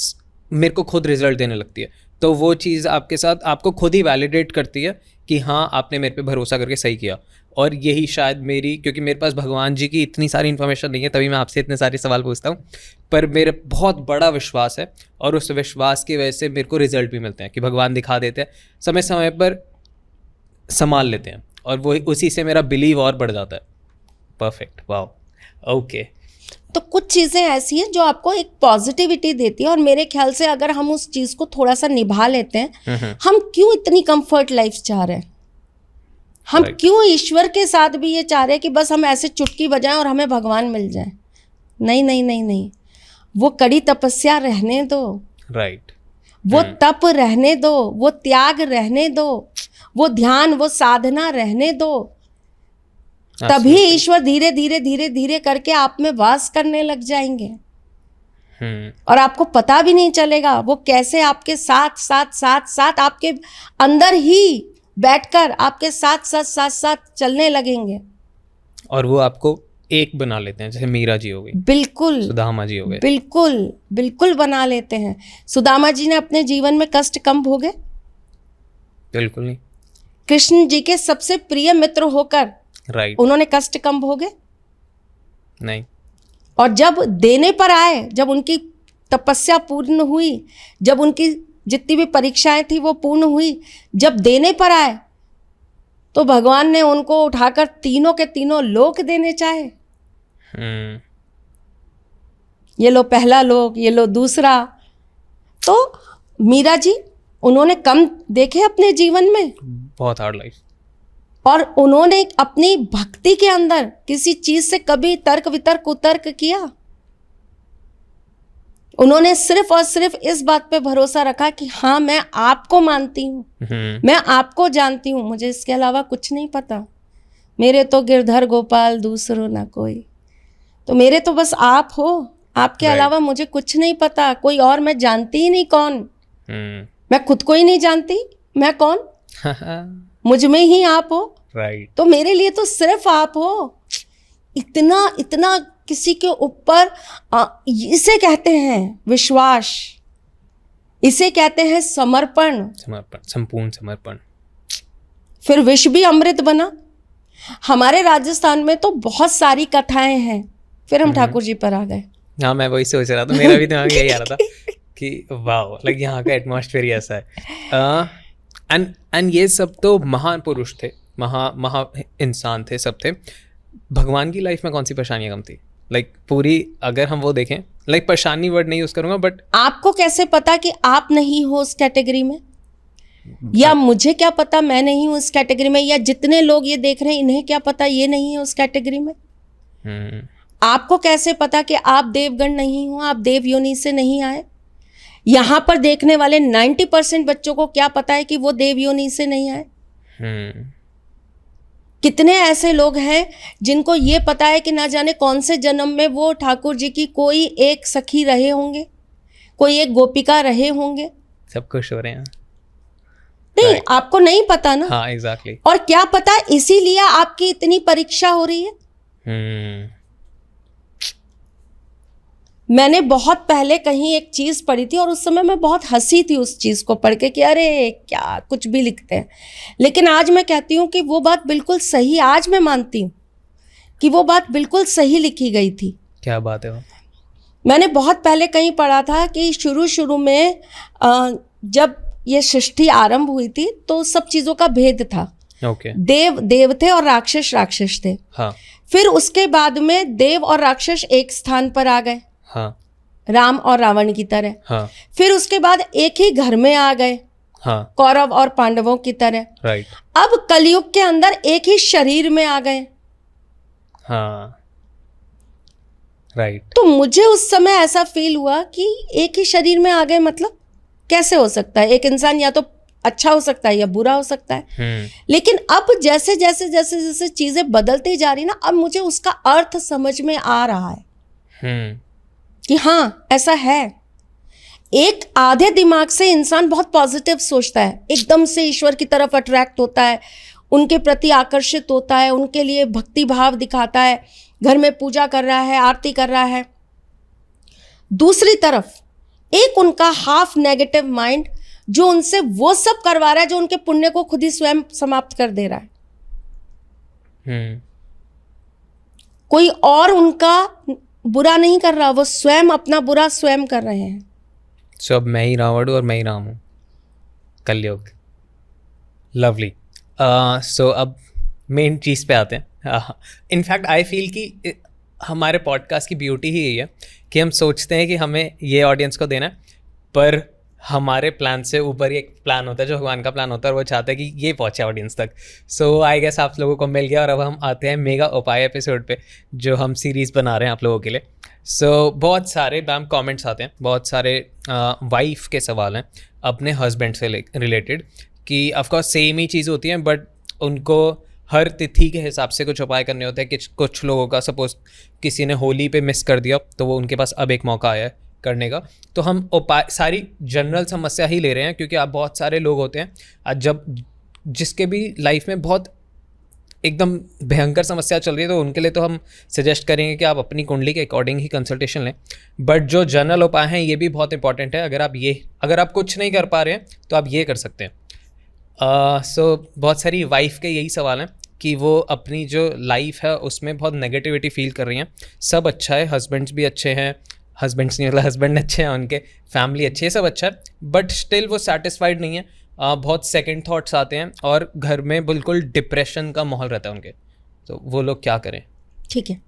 मेरे को खुद रिजल्ट देने लगती है, तो वो चीज़ आपके साथ आपको खुद ही वैलिडेट करती है कि हाँ आपने मेरे पे भरोसा करके सही किया। और यही शायद मेरी, क्योंकि मेरे पास भगवान जी की इतनी सारी इन्फॉर्मेशन नहीं है तभी मैं आपसे इतने सारे सवाल पूछता हूँ, पर मेरा बहुत बड़ा विश्वास है और उस विश्वास की वजह से मेरे को रिजल्ट भी मिलते हैं कि भगवान दिखा देते हैं, समय समय पर संभाल लेते हैं, और वो उसी से मेरा बिलीव और बढ़ जाता है। Perfect, wow, okay. तो कुछ चीज़ें ऐसी हैं जो आपको एक पॉजिटिविटी देती है, और मेरे ख्याल से अगर हम उस चीज़ को थोड़ा सा निभा लेते हैं, हम क्यों इतनी कंफर्ट लाइफ चाह रहे हैं, हम क्यों ईश्वर के साथ भी ये चाह रहे हैं कि बस हम ऐसे चुटकी बजाएं और हमें भगवान मिल जाए। नहीं नहीं नहीं नहीं, वो कड़ी तपस्या रहने दो, राइट, वो तप रहने दो, वो त्याग रहने दो, वो ध्यान, वो साधना रहने दो, तभी ईश्वर धीरे धीरे धीरे धीरे करके आप में वास करने लग जाएंगे। और आपको पता भी नहीं चलेगा वो कैसे आपके साथ साथ साथ साथ आपके अंदर ही बैठकर आपके साथ साथ साथ साथ चलने लगेंगे, और वो आपको एक बना लेते हैं, जैसे मीरा जी हो गई, बिल्कुल सुदामा जी हो गए, बिल्कुल बिल्कुल बना लेते हैं। सुदामा जी ने अपने जीवन में कष्ट कम भोगे? बिल्कुल नहीं। कृष्ण जी के सबसे प्रिय मित्र होकर राइट, उन्होंने कष्ट कम भोगे? नहीं। और जब देने पर आए, जब उनकी तपस्या पूर्ण हुई, जब उनकी जितनी भी परीक्षाएं थी वो पूर्ण हुई, जब देने पर आए तो भगवान ने उनको उठाकर तीनों के तीनों लोक देने चाहे। ये लो पहला लोक, ये लो दूसरा। तो मीरा जी, उन्होंने कम देखे अपने जीवन में, बहुत हार्ड लाइफ, और उन्होंने अपनी भक्ति के अंदर किसी चीज से कभी तर्क वितर्क कुतर्क किया? उन्होंने सिर्फ और सिर्फ इस बात पे भरोसा रखा कि हाँ मैं आपको मानती हूँ, मैं आपको जानती हूँ, मुझे इसके अलावा कुछ नहीं पता, मेरे तो गिरधर गोपाल दूसरो ना कोई, तो मेरे तो बस आप हो, आपके अलावा मुझे कुछ नहीं पता, कोई और मैं जानती ही नहीं कौन, मैं खुद को ही नहीं जानती मैं कौन, मुझ में ही आप हो। राइट, तो मेरे लिए तो सिर्फ आप हो। इतना इतना किसी के ऊपर, इसे कहते हैं विश्वास, इसे कहते हैं समर्पण, समर्पण, संपूर्ण समर्पण। फिर विष भी अमृत बना। हमारे राजस्थान में तो बहुत सारी कथाएं हैं, फिर हम ठाकुर जी पर आ गए। हाँ, मैं वही सोच रहा था, मेरा भी दिमाग यही आ रहा था कि वाह, लाइक यहाँ का एटमॉस्फेयर ही ऐसा है। एंड ये सब तो महान पुरुष थे, महा इंसान थे, सब थे। भगवान की लाइफ में कौन सी परेशानियाँ कम थी? लाइक पूरी अगर हम वो देखें, लाइक परेशानी वर्ड नहीं यूज करूंगा, बट आपको कैसे पता कि आप नहीं हो उस कैटेगरी में, या मुझे क्या पता मैं नहीं हूँ उस कैटेगरी में, या जितने लोग ये देख रहे हैं इन्हें क्या पता ये नहीं है उस कैटेगरी में? आपको कैसे पता कि आप देवगण नहीं हो, आप देव योनि से नहीं आए? यहाँ पर देखने वाले 90% बच्चों को क्या पता है कि वो देव योनि से नहीं आए? कितने ऐसे लोग हैं जिनको ये पता है कि ना जाने कौन से जन्म में वो ठाकुर जी की कोई एक सखी रहे होंगे, कोई एक गोपिका रहे होंगे। सब खुश हो रहे हैं। नहीं, आपको नहीं पता ना। हाँ, एग्जैक्टली। और क्या पता इसीलिए आपकी इतनी परीक्षा हो रही है। मैंने बहुत पहले कहीं एक चीज पढ़ी थी और उस समय मैं बहुत हंसी थी उस चीज को पढ़ के कि अरे क्या कुछ भी लिखते हैं, लेकिन आज मैं कहती हूँ कि वो बात बिल्कुल सही, आज मैं मानती हूँ कि वो बात बिल्कुल सही लिखी गई थी। क्या बात है वो? मैंने बहुत पहले कहीं पढ़ा था कि शुरू में जब ये सृष्टि आरंभ हुई थी तो सब चीजों का भेद था। देव देव थे और राक्षस राक्षस थे। हाँ। फिर उसके बाद में देव और राक्षस एक स्थान पर आ गए। हाँ। राम और रावण की तरह। हाँ। फिर उसके बाद एक ही घर में आ गए। हाँ। कौरव और पांडवों की तरह। राइट। अब कलयुग के अंदर एक ही शरीर में आ गए। हाँ। राइट। तो मुझे उस समय ऐसा फील हुआ कि एक ही शरीर में आ गए, मतलब कैसे हो सकता है? एक इंसान या तो अच्छा हो सकता है या बुरा हो सकता है। लेकिन अब जैसे जैसे जैसे जैसे चीजें बदलती जा रही ना, अब मुझे उसका अर्थ समझ में आ रहा है कि हाँ ऐसा है। एक आधे दिमाग से इंसान बहुत पॉजिटिव सोचता है, एकदम से ईश्वर की तरफ अट्रैक्ट होता है, उनके प्रति आकर्षित होता है, उनके लिए भक्ति भाव दिखाता है, घर में पूजा कर रहा है, आरती कर रहा है। दूसरी तरफ एक उनका हाफ नेगेटिव माइंड जो उनसे वो सब करवा रहा है जो उनके पुण्य को खुद ही स्वयं समाप्त कर दे रहा है। कोई और उनका बुरा नहीं कर रहा, वो स्वयं अपना बुरा स्वयं कर रहे हैं। सो अब मैं ही रावण और मैं ही राम हूँ, कलयुग। लवली। सो अब मेन चीज़ पे आते हैं। इनफैक्ट आई फील कि हमारे पॉडकास्ट की ब्यूटी ही यही है कि हम सोचते हैं कि हमें ये ऑडियंस को देना है, पर हमारे प्लान से ऊपर ही एक प्लान होता है जो भगवान का प्लान होता है और वो चाहता है कि ये पहुंचे ऑडियंस तक। सो आई गेस आप लोगों को मिल गया और अब हम आते हैं मेगा उपाय एपिसोड पे जो हम सीरीज़ बना रहे हैं आप लोगों के लिए। सो बहुत सारे मैम कमेंट्स आते हैं, बहुत सारे वाइफ के सवाल हैं अपने हस्बैंड से रिलेटेड कि ऑफकोर्स सेम ही चीज़ होती हैं बट उनको हर तिथि के हिसाब से कुछ उपाय करने होते हैं। कि कुछ लोगों का सपोज किसी ने होली पे मिस कर दिया तो वो उनके पास अब एक मौका आया है करने का। तो हम उपाय सारी जनरल समस्या ही ले रहे हैं क्योंकि आप बहुत सारे लोग होते हैं जब जिसके भी लाइफ में बहुत एकदम भयंकर समस्या चल रही है तो उनके लिए तो हम सजेस्ट करेंगे कि आप अपनी कुंडली के अकॉर्डिंग ही कंसल्टेशन लें। बट जो जनरल उपाय हैं ये भी बहुत इंपॉर्टेंट है। अगर आप कुछ नहीं कर पा रहे हैं तो आप ये कर सकते हैं। सो बहुत सारी वाइफ के यही सवाल हैं कि वो अपनी जो लाइफ है उसमें बहुत नेगेटिविटी फील कर रही हैं। सब अच्छा है, हस्बैंड्स भी अच्छे हैं, हस्बैंड्स नहीं मतलब हस्बैंड अच्छे हैं, उनके फैमिली अच्छी है, सब अच्छा है, बट स्टिल वो सेटिस्फाइड नहीं है। बहुत सेकंड थॉट्स आते हैं और घर में बिल्कुल डिप्रेशन का माहौल रहता है उनके। तो वो लोग क्या करें? ठीक है,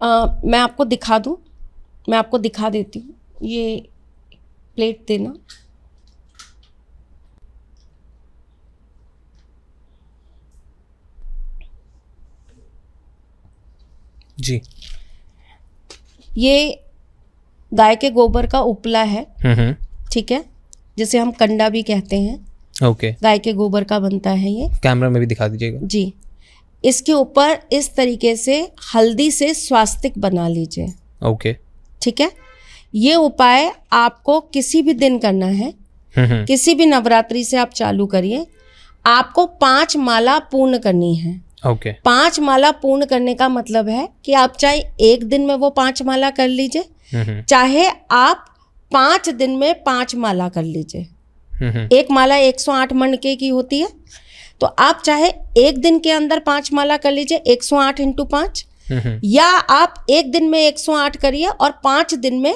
मैं आपको दिखा दूँ, मैं आपको दिखा देती हूँ। ये प्लेट देना। जी, ये गाय के गोबर का उपला है। ठीक है, जिसे हम कंडा भी कहते हैं। ओके। गाय के गोबर का बनता है ये। कैमरा में भी दिखा दीजिएगा। जी, इसके ऊपर इस तरीके से हल्दी से स्वास्तिक बना लीजिए। ओके। ठीक है, ये उपाय आपको किसी भी दिन करना है, किसी भी नवरात्रि से आप चालू करिए। आपको 5 माला पूर्ण करनी है। ओके। 5 माला पूर्ण करने का मतलब है कि आप चाहे एक दिन में वो 5 माला कर लीजिए, चाहे आप 5 दिन में 5 माला कर लीजिए। एक माला 108 मणके की होती है, तो आप चाहे एक दिन के अंदर 5 माला कर लीजिए 108 × 5, या आप एक दिन में 108 करिए और 5 दिन में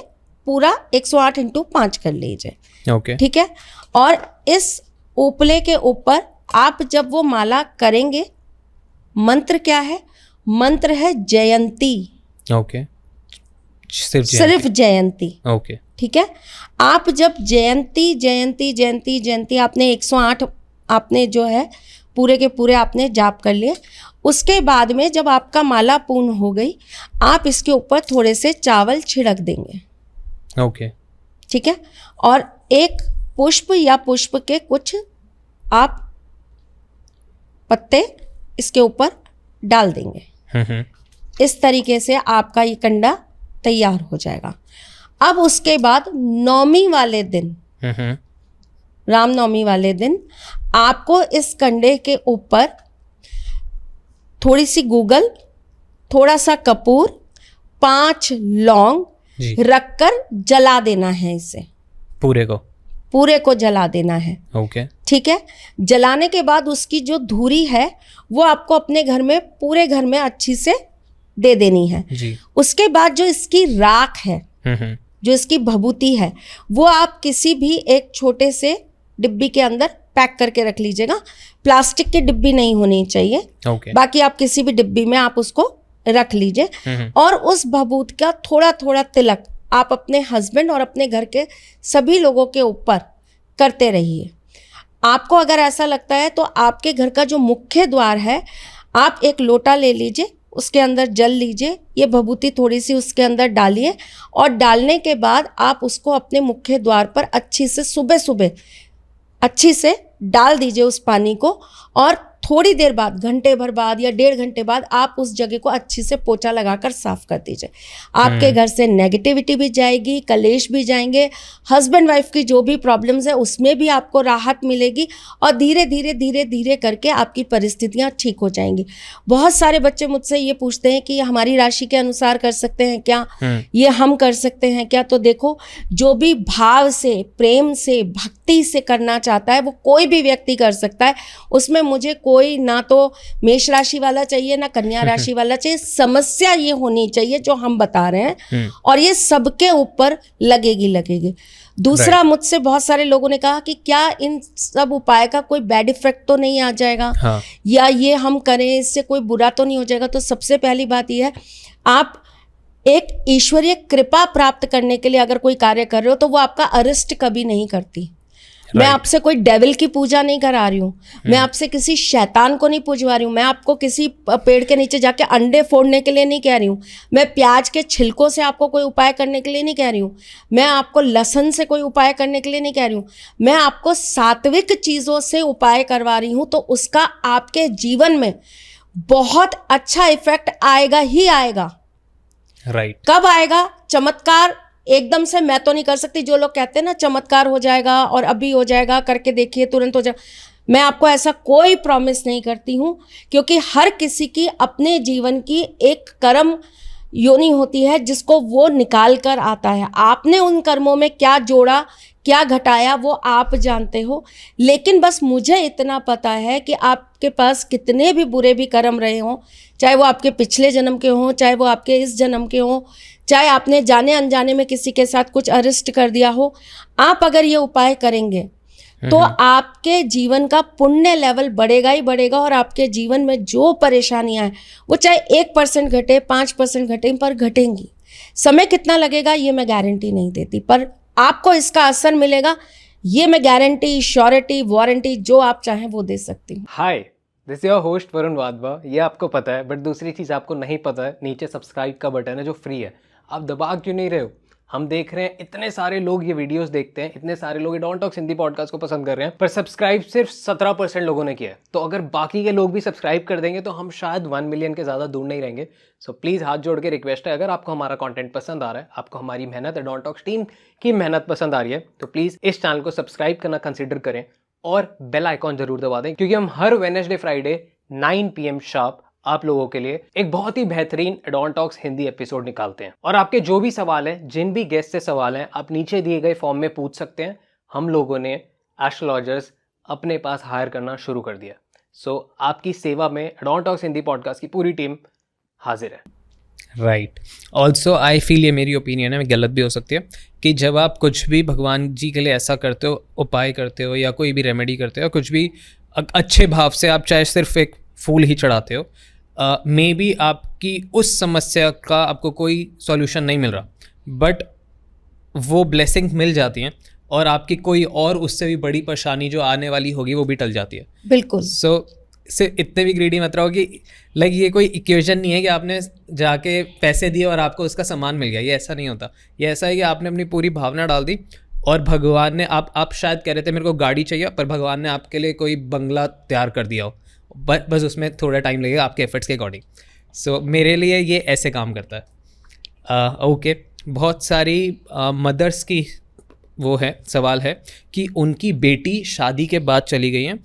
पूरा 108 × 5 कर लीजिए। ओके। ठीक है, और इस उपले के ऊपर आप जब वो माला करेंगे, मंत्र क्या है? मंत्र है जयंती। ओके, सिर्फ जयंती। ओके, ठीक है। आप जब जयंती जयंती जयंती जयंती आपने 108 आपने जो है पूरे के पूरे आपने जाप कर लिए, उसके बाद में जब आपका माला पूर्ण हो गई, आप इसके ऊपर थोड़े से चावल छिड़क देंगे। ओके, ठीक है। और एक पुष्प या पुष्प के कुछ आप पत्ते इसके ऊपर डाल देंगे। इस तरीके से आपका ये कंडा तैयार हो जाएगा। अब उसके बाद नवमी वाले दिन, रामनवमी वाले दिन, आपको इस कंडे के ऊपर थोड़ी सी गूगल, थोड़ा सा कपूर, 5 लौंग रखकर जला देना है। इसे पूरे को जला देना है। ओके, ठीक है। जलाने के बाद उसकी जो धूरी है वो आपको अपने घर में, पूरे घर में अच्छी से दे देनी है जी। उसके बाद जो इसकी राख है, जो इसकी भभूति है, वो आप किसी भी एक छोटे से डिब्बी के अंदर पैक करके रख लीजिएगा। प्लास्टिक की डिब्बी नहीं होनी चाहिए। बाकी आप किसी भी डिब्बी में आप उसको रख लीजिए। और उस भभूत का थोड़ा थोड़ा तिलक आप अपने हस्बैंड और अपने घर के सभी लोगों के ऊपर करते रहिए। आपको अगर ऐसा लगता है तो आपके घर का जो मुख्य द्वार है, आप एक लोटा ले लीजिए, उसके अंदर जल लीजिए, ये भभूति थोड़ी सी उसके अंदर डालिए, और डालने के बाद आप उसको अपने मुख्य द्वार पर अच्छी से सुबह सुबह अच्छी से डाल दीजिए उस पानी को। और थोड़ी देर बाद, घंटे भर बाद या 1.5 घंटे बाद, आप उस जगह को अच्छी से पोछा लगाकर साफ कर दीजिए। आपके घर से नेगेटिविटी भी जाएगी, कलेश भी जाएंगे, हस्बैंड वाइफ की जो भी प्रॉब्लम्स है उसमें भी आपको राहत मिलेगी, और धीरे धीरे धीरे धीरे करके आपकी परिस्थितियां ठीक हो जाएंगी। बहुत सारे बच्चे मुझसे ये पूछते हैं कि हमारी राशि के अनुसार कर सकते हैं क्या, ये हम कर सकते हैं क्या? तो देखो, जो भी भाव से, प्रेम से, भक्ति से करना चाहता है वो कोई भी व्यक्ति कर सकता है। उसमें मुझे कोई ना तो मेष राशि वाला चाहिए ना कन्या राशि वाला चाहिए। समस्या ये होनी चाहिए जो हम बता रहे हैं, और ये सबके ऊपर लगेगी। दूसरा, मुझसे बहुत सारे लोगों ने कहा कि क्या इन सब उपाय का कोई बैड इफेक्ट तो नहीं आ जाएगा? हाँ। या ये हम करें इससे कोई बुरा तो नहीं हो जाएगा? तो सबसे पहली बात यह है, आप एक ईश्वरीय कृपा प्राप्त करने के लिए अगर कोई कार्य कर रहे हो तो वो आपका अरिष्ट कभी नहीं करती। मैं आपसे कोई डेविल की पूजा नहीं करा रही हूँ, मैं आपसे किसी शैतान को नहीं पूजवा रही हूँ, मैं आपको किसी पेड़ के नीचे जाके अंडे फोड़ने के लिए नहीं कह रही हूँ, मैं प्याज के छिलकों से आपको कोई उपाय करने के लिए नहीं कह रही हूँ, मैं आपको लहसुन से कोई उपाय करने के लिए नहीं कह रही हूँ, मैं आपको सात्विक चीज़ों से उपाय करवा रही हूँ। तो उसका आपके जीवन में बहुत अच्छा इफेक्ट आएगा ही आएगा। राइट। कब आएगा? चमत्कार एकदम से मैं तो नहीं कर सकती। जो लोग कहते हैं ना चमत्कार हो जाएगा और अभी हो जाएगा, करके देखिए तुरंत हो जाएगा, मैं आपको ऐसा कोई प्रॉमिस नहीं करती हूँ, क्योंकि हर किसी की अपने जीवन की एक कर्म योनि होती है जिसको वो निकाल कर आता है। आपने उन कर्मों में क्या जोड़ा, क्या घटाया, वो आप जानते हो। लेकिन बस मुझे इतना पता है कि आपके पास कितने भी बुरे भी कर्म रहे हों, चाहे वो आपके पिछले जन्म के हों, चाहे वो आपके इस जन्म के हों, चाहे आपने जाने अनजाने में किसी के साथ कुछ अरिष्ट कर दिया हो, आप अगर ये उपाय करेंगे तो आपके जीवन का पुण्य लेवल बढ़ेगा ही बढ़ेगा। और आपके जीवन में जो परेशानियां हैं वो चाहे 1% घटे, 5% घटे, पर घटेंगी। समय कितना लगेगा ये मैं गारंटी नहीं देती, पर आपको इसका असर मिलेगा, ये मैं गारंटी, श्योरिटी, वारंटी जो आप चाहें वो दे सकती हूँ। Hi, this is your host Varun Wadhwa. ये आपको पता है, बट दूसरी चीज़ आपको नहीं पता है, नीचे सब्सक्राइब का बटन है जो फ्री है, आप दबा क्यों नहीं रहे हो? हम देख रहे हैं इतने सारे लोग ये वीडियोस देखते हैं, इतने सारे लोग डोंट टॉक्स हिंदी पॉडकास्ट को पसंद कर रहे हैं, पर सब्सक्राइब सिर्फ 17% लोगों ने किया है। तो अगर बाकी के लोग भी सब्सक्राइब कर देंगे तो हम शायद 1 मिलियन के ज़्यादा दूर नहीं रहेंगे। सो प्लीज़ हाथ जोड़ के रिक्वेस्ट है, अगर आपको हमारा कंटेंट पसंद आ रहा है, आपको हमारी मेहनत, डोंट टॉक्स टीम की मेहनत पसंद आ रही है, तो प्लीज़ इस चैनल को सब्सक्राइब करना कंसिडर करें और बेल आइकॉन जरूर दबा दें, क्योंकि हम हर वेडनेसडे फ्राइडे 9 PM शार्प आप लोगों के लिए एक बहुत ही बेहतरीन डोंट टॉक्स हिंदी एपिसोड निकालते हैं। और आपके जो भी सवाल हैं, जिन भी गेस्ट से सवाल हैं, आप नीचे दिए गए फॉर्म में पूछ सकते हैं। हम लोगों ने एस्ट्रोलॉजर्स अपने पास हायर करना शुरू कर दिया। सो आपकी सेवा में डोंट टॉक्स हिंदी पॉडकास्ट की पूरी टीम हाजिर है। राइट। ऑल्सो आई फील, ये मेरी ओपिनियन है, गलत भी हो सकती है, कि जब आप कुछ भी भगवान जी के लिए ऐसा करते हो, उपाय करते हो या कोई भी रेमेडी करते हो, कुछ भी अच्छे भाव से, आप चाहे सिर्फ एक फूल ही चढ़ाते हो, मे बी आपकी उस समस्या का आपको कोई सॉल्यूशन नहीं मिल रहा, बट वो ब्लेसिंग मिल जाती हैं और आपकी कोई और उससे भी बड़ी परेशानी जो आने वाली होगी वो भी टल जाती है। बिल्कुल। सो सिर्फ इतने भी ग्रीडी मत रहो कि लाइक ये कोई इक्वेशन नहीं है कि आपने जाके पैसे दिए और आपको उसका सामान मिल गया, ये ऐसा नहीं होता। ये ऐसा है कि आपने अपनी पूरी भावना डाल दी और भगवान ने, आप शायद कह रहे थे मेरे को गाड़ी चाहिए, पर भगवान ने आपके लिए कोई बंगला तैयार कर दिया हो, बस उसमें थोड़ा टाइम लगेगा आपके एफर्ट्स के अकॉर्डिंग। सो मेरे लिए ये ऐसे काम करता है। ओके, बहुत सारी मदर्स की वो है, सवाल है कि उनकी बेटी शादी के बाद चली गई हैं,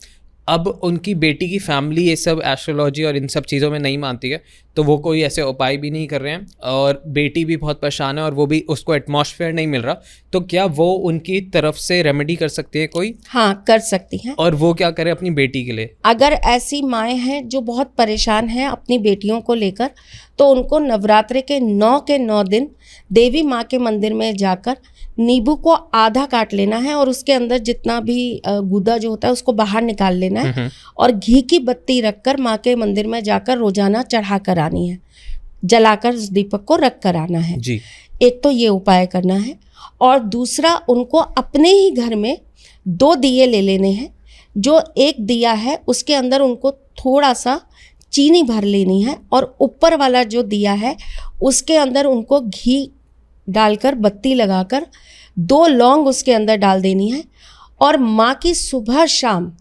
अब उनकी बेटी की फैमिली ये सब एस्ट्रोलॉजी और इन सब चीज़ों में नहीं मानती है, तो वो कोई ऐसे उपाय भी नहीं कर रहे हैं और बेटी भी बहुत परेशान है और वो भी, उसको एटमॉस्फेयर नहीं मिल रहा, तो क्या वो उनकी तरफ से रेमेडी कर सकती है कोई? हाँ, कर सकती हैं। और वो क्या करे अपनी बेटी के लिए? अगर ऐसी माएँ हैं जो बहुत परेशान हैं अपनी बेटियों को लेकर, तो उनको नवरात्रि के 9 दिन देवी माँ के मंदिर में जाकर नींबू को आधा काट लेना है और उसके अंदर जितना भी गूदा जो होता है उसको बाहर निकाल लेना है और घी की बत्ती रखकर माँ के मंदिर में जाकर रोजाना चढ़ा कर आनी है, जलाकर उस दीपक को रख कर आना है जी। एक तो ये उपाय करना है, और दूसरा उनको अपने ही घर में 2 दिए ले लेने हैं। जो एक दिया है उसके अंदर उनको थोड़ा सा चीनी भर लेनी है और ऊपर वाला जो दिया है उसके अंदर उनको घी डालकर बत्ती लगाकर 2 लौंग उसके अंदर डाल देनी है और माँ की सुबह शाम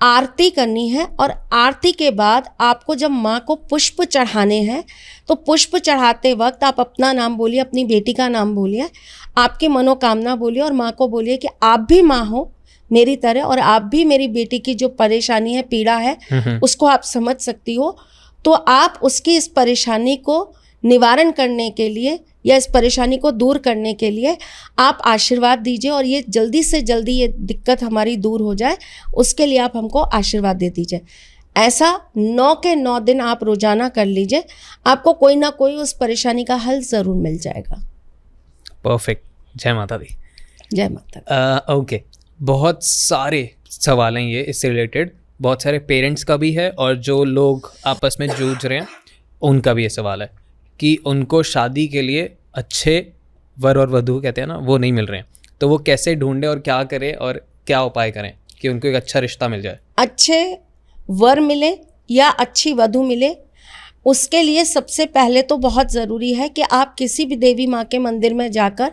आरती करनी है। और आरती के बाद आपको जब माँ को पुष्प चढ़ाने हैं तो पुष्प चढ़ाते वक्त आप अपना नाम बोलिए, अपनी बेटी का नाम बोलिए, आपकी मनोकामना बोलिए और माँ को बोलिए कि आप भी माँ हो मेरी तरह और आप भी मेरी बेटी की जो परेशानी है, पीड़ा है, उसको आप समझ सकती हो। तो आप उसकी इस परेशानी को निवारण करने के लिए या इस परेशानी को दूर करने के लिए आप आशीर्वाद दीजिए और ये जल्दी से जल्दी ये दिक्कत हमारी दूर हो जाए, उसके लिए आप हमको आशीर्वाद दे दीजिए। ऐसा 9 के 9 दिन आप रोजाना कर लीजिए, आपको कोई ना कोई उस परेशानी का हल ज़रूर मिल जाएगा। परफेक्ट। जय माता दी। जय माता दी। ओके, बहुत सारे सवाल हैं ये इससे रिलेटेड, बहुत सारे पेरेंट्स का भी है और जो लोग आपस में जूझ रहे हैं उनका भी ये सवाल है कि उनको शादी के लिए अच्छे वर और वधू कहते हैं ना, वो नहीं मिल रहे हैं, तो वो कैसे ढूंढें और क्या करें और क्या उपाय करें कि उनको एक अच्छा रिश्ता मिल जाए? अच्छे वर मिले या अच्छी वधू मिले, उसके लिए सबसे पहले तो बहुत ज़रूरी है कि आप किसी भी देवी माँ के मंदिर में जाकर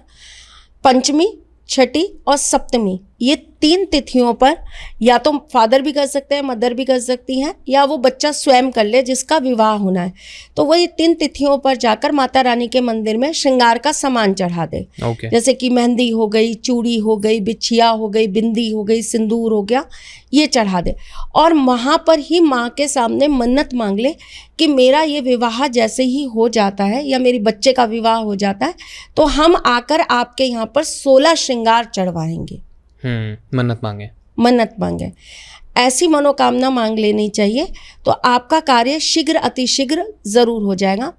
पंचमी, छठी और सप्तमी, ये 3 तिथियों पर या तो फादर भी कर सकते हैं, मदर भी कर सकती हैं, या वो बच्चा स्वयं कर ले जिसका विवाह होना है, तो वो ये 3 तिथियों पर जाकर माता रानी के मंदिर में श्रृंगार का सामान चढ़ा दे। जैसे कि मेहंदी हो गई, चूड़ी हो गई, बिछिया हो गई, बिंदी हो गई, सिंदूर हो गया, ये चढ़ा दे और वहाँ पर ही माँ के सामने मन्नत मांग ले कि मेरा ये विवाह जैसे ही हो जाता है या मेरी बच्चे का विवाह हो जाता है तो हम आकर आपके यहाँ पर 16 श्रृंगार चढ़वाएंगे। मन्नत मांगे, ऐसी मनोकामना मांग लेनी चाहिए तो आपका कार्य शीघ्र अतिशीघ्र ज़रूर हो जाएगा।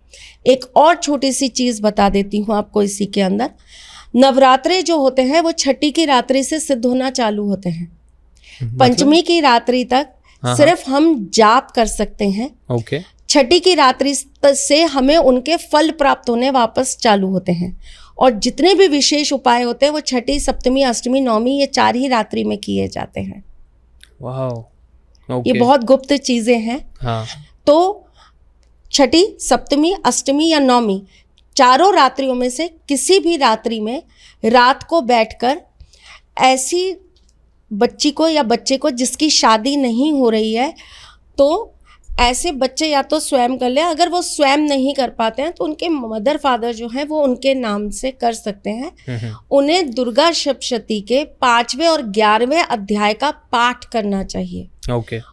एक और छोटी सी चीज़ बता देती हूँ आपको इसी के अंदर, नवरात्रे जो होते हैं वो छठी की रात्रि से सिद्ध होना चालू होते हैं। पंचमी की रात्रि तक सिर्फ हम जाप कर सकते हैं। छठी की रात्रि से हमें उनके फल प्राप्त होने वापस चालू होते हैं और जितने भी विशेष उपाय होते हैं वो छठी, सप्तमी, अष्टमी, नवमी, ये 4 ही रात्रि में किए जाते हैं। ये बहुत गुप्त चीजें हैं। तो छठी, सप्तमी, अष्टमी या नवमी, चारों रात्रियों में से किसी भी रात्रि में रात को बैठकर ऐसी बच्ची को या बच्चे को जिसकी शादी नहीं हो रही है, तो ऐसे बच्चे या तो स्वयं कर ले, अगर वो स्वयं नहीं कर पाते हैं तो उनके मदर फादर जो हैं वो उनके नाम से कर सकते हैं। उन्हें दुर्गा सप्तशती के 5वें और 11वें अध्याय का पाठ करना चाहिए।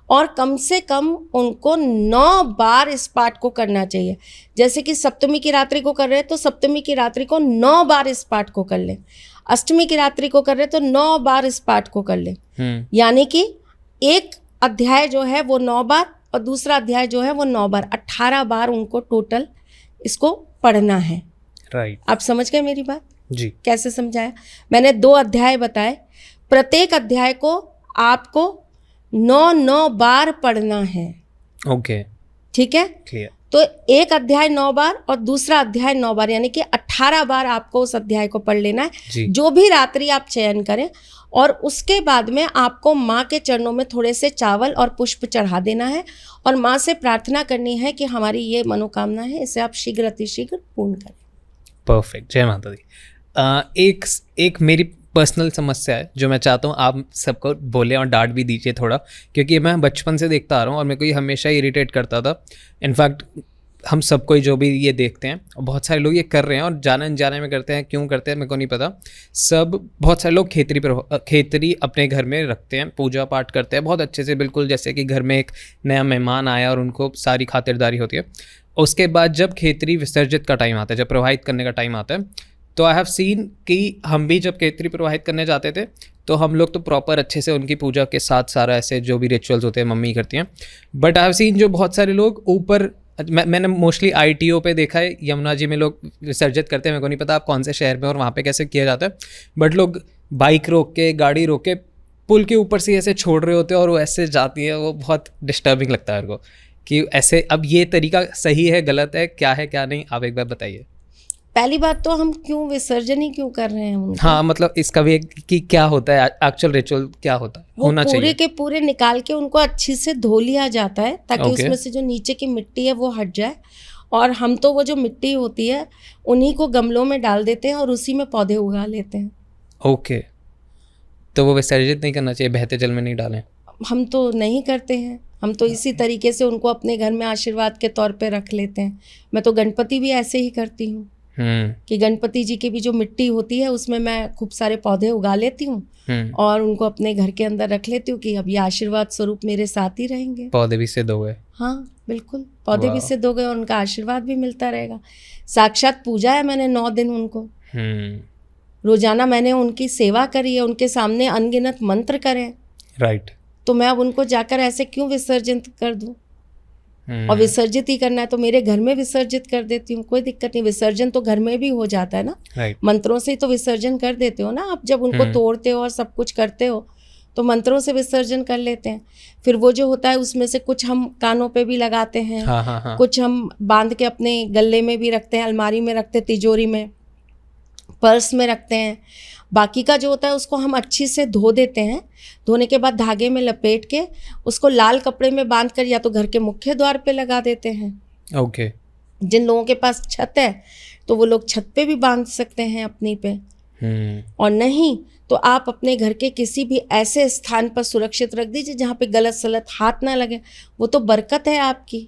और कम से कम उनको 9 बार इस पाठ को करना चाहिए। जैसे कि सप्तमी की रात्रि को कर रहे हैं तो सप्तमी की रात्रि को 9 बार इस पाठ को कर ले, अष्टमी की रात्रि को कर रहे हैं तो 9 बार इस पाठ को कर ले। यानी कि एक अध्याय जो है वो 9 बार और दूसरा अध्याय जो है वो 9 बार, 18 बार उनको टोटल इसको पढ़ना है। राइट, आप समझ गए मेरी बात? जी। कैसे समझाया? मैंने 2 अध्याय बताए, प्रत्येक अध्याय को आपको 9 बार पढ़ना है। ओके, ठीक है? क्लियर। तो एक अध्याय 9 बार और दूसरा अध्याय 9 बार, यानी कि 18 बार आपको उस अध्याय को पढ़ लेना जी। है, जो भी रात्रि आप चयन करें। और उसके बाद में आपको माँ के चरणों में थोड़े से चावल और पुष्प चढ़ा देना है और माँ से प्रार्थना करनी है कि हमारी ये मनोकामना है, इसे आप शीघ्र अतिशीघ्र पूर्ण करें। परफेक्ट, जय माता दी। एक मेरी पर्सनल समस्या है जो मैं चाहता हूँ आप सबको बोले और डांट भी दीजिए थोड़ा, क्योंकि मैं बचपन से देखता आ रहा हूँ और मेरे को ये हमेशा इरिटेट करता था। इनफैक्ट हम सबको ही जो भी ये देखते हैं, बहुत सारे लोग ये कर रहे हैं और जाने अनजाने में करते हैं, क्यों करते हैं मेरे को नहीं पता। बहुत सारे लोग खेतरी अपने घर में रखते हैं, पूजा पाठ करते हैं बहुत अच्छे से, बिल्कुल जैसे कि घर में एक नया मेहमान आया और उनको सारी खातिरदारी होती है। उसके बाद जब खेतरी विसर्जित का टाइम आता है, जब प्रवाहित करने का टाइम आता है, तो आई हैव सीन कि हम भी जब खेतरी प्रवाहित करने जाते थे तो हम लोग तो प्रॉपर अच्छे से उनकी पूजा के साथ सारा ऐसे जो भी रिचुअल्स होते हैं मम्मी करती हैं। बट आई हैव सीन जो बहुत सारे लोग ऊपर, मैंने मोस्टली ITO पे देखा है, यमुना जी में लोग विसर्जित करते हैं। मेरे को नहीं पता आप कौन से शहर में और वहाँ पे कैसे किया जाता है, बट लोग बाइक रोक के, गाड़ी रोक के पुल के ऊपर से ऐसे छोड़ रहे होते हैं और वो ऐसे जाती है। वो बहुत डिस्टर्बिंग लगता है मेरे को कि ऐसे, अब ये तरीका सही है गलत है, क्या है क्या नहीं, आप एक बार बताइए। पहली बात तो हम क्यों विसर्जन ही क्यों कर रहे हैं उनको? हाँ, मतलब इसका भी कि क्या होता है एक्चुअल रिचुअल, क्या होता है, होना चाहिए। पूरे के पूरे निकाल के उनको अच्छी से धो लिया जाता है ताकि उसमें से जो नीचे की मिट्टी है वो हट जाए। और हम तो वो जो मिट्टी होती है उन्हीं को गमलों में डाल देते हैं और उसी में पौधे उगा लेते हैं। ओके, तो वो विसर्जित नहीं करना चाहिए, बहते जल में नहीं डालें? हम तो नहीं करते हैं, हम तो इसी तरीके से उनको अपने घर में आशीर्वाद के तौर पे रख लेते हैं। मैं तो गणपति भी ऐसे ही करती हूँ कि गणपति जी की भी जो मिट्टी होती है उसमें मैं खूब सारे पौधे उगा लेती हूँ और उनको अपने घर के अंदर रख लेती हूँ कि अब ये आशीर्वाद स्वरूप मेरे साथ ही रहेंगे। पौधे भी सिद्ध हो गए? हाँ बिल्कुल, पौधे भी सिद्ध हो गए और उनका आशीर्वाद भी मिलता रहेगा। साक्षात पूजा है मैंने 9 दिन उनको, रोजाना मैंने उनकी सेवा करी है, उनके सामने अनगिनत मंत्र करें। राइट। तो मैं अब उनको जाकर ऐसे क्यों विसर्जित कर दूं? और विसर्जित ही करना है तो मेरे घर में विसर्जित कर देती हूँ, कोई दिक्कत नहीं। विसर्जन तो घर में भी हो जाता है ना। राइट। मंत्रों से ही तो विसर्जन कर देते हो ना आप, जब उनको तोड़ते हो और सब कुछ करते हो तो मंत्रों से विसर्जन कर लेते हैं। फिर वो जो होता है उसमें से कुछ हम कानों पे भी लगाते हैं। हाँ। कुछ हम बांध के अपने गले में भी रखते हैं, अलमारी में रखते हैं, तिजोरी में, पर्स में रखते हैं। बाकी का जो होता है उसको हम अच्छी से धो देते हैं। धोने के बाद धागे में लपेट के उसको लाल कपड़े में बांध कर या तो घर के मुख्य द्वार पे लगा देते हैं। ओके। जिन लोगों के पास छत है तो वो लोग छत पे भी बांध सकते हैं अपनी पे। और नहीं तो आप अपने घर के किसी भी ऐसे स्थान पर सुरक्षित रख दीजिए जहाँ पे गलत सलत हाथ ना लगे, वो तो बरकत है आपकी।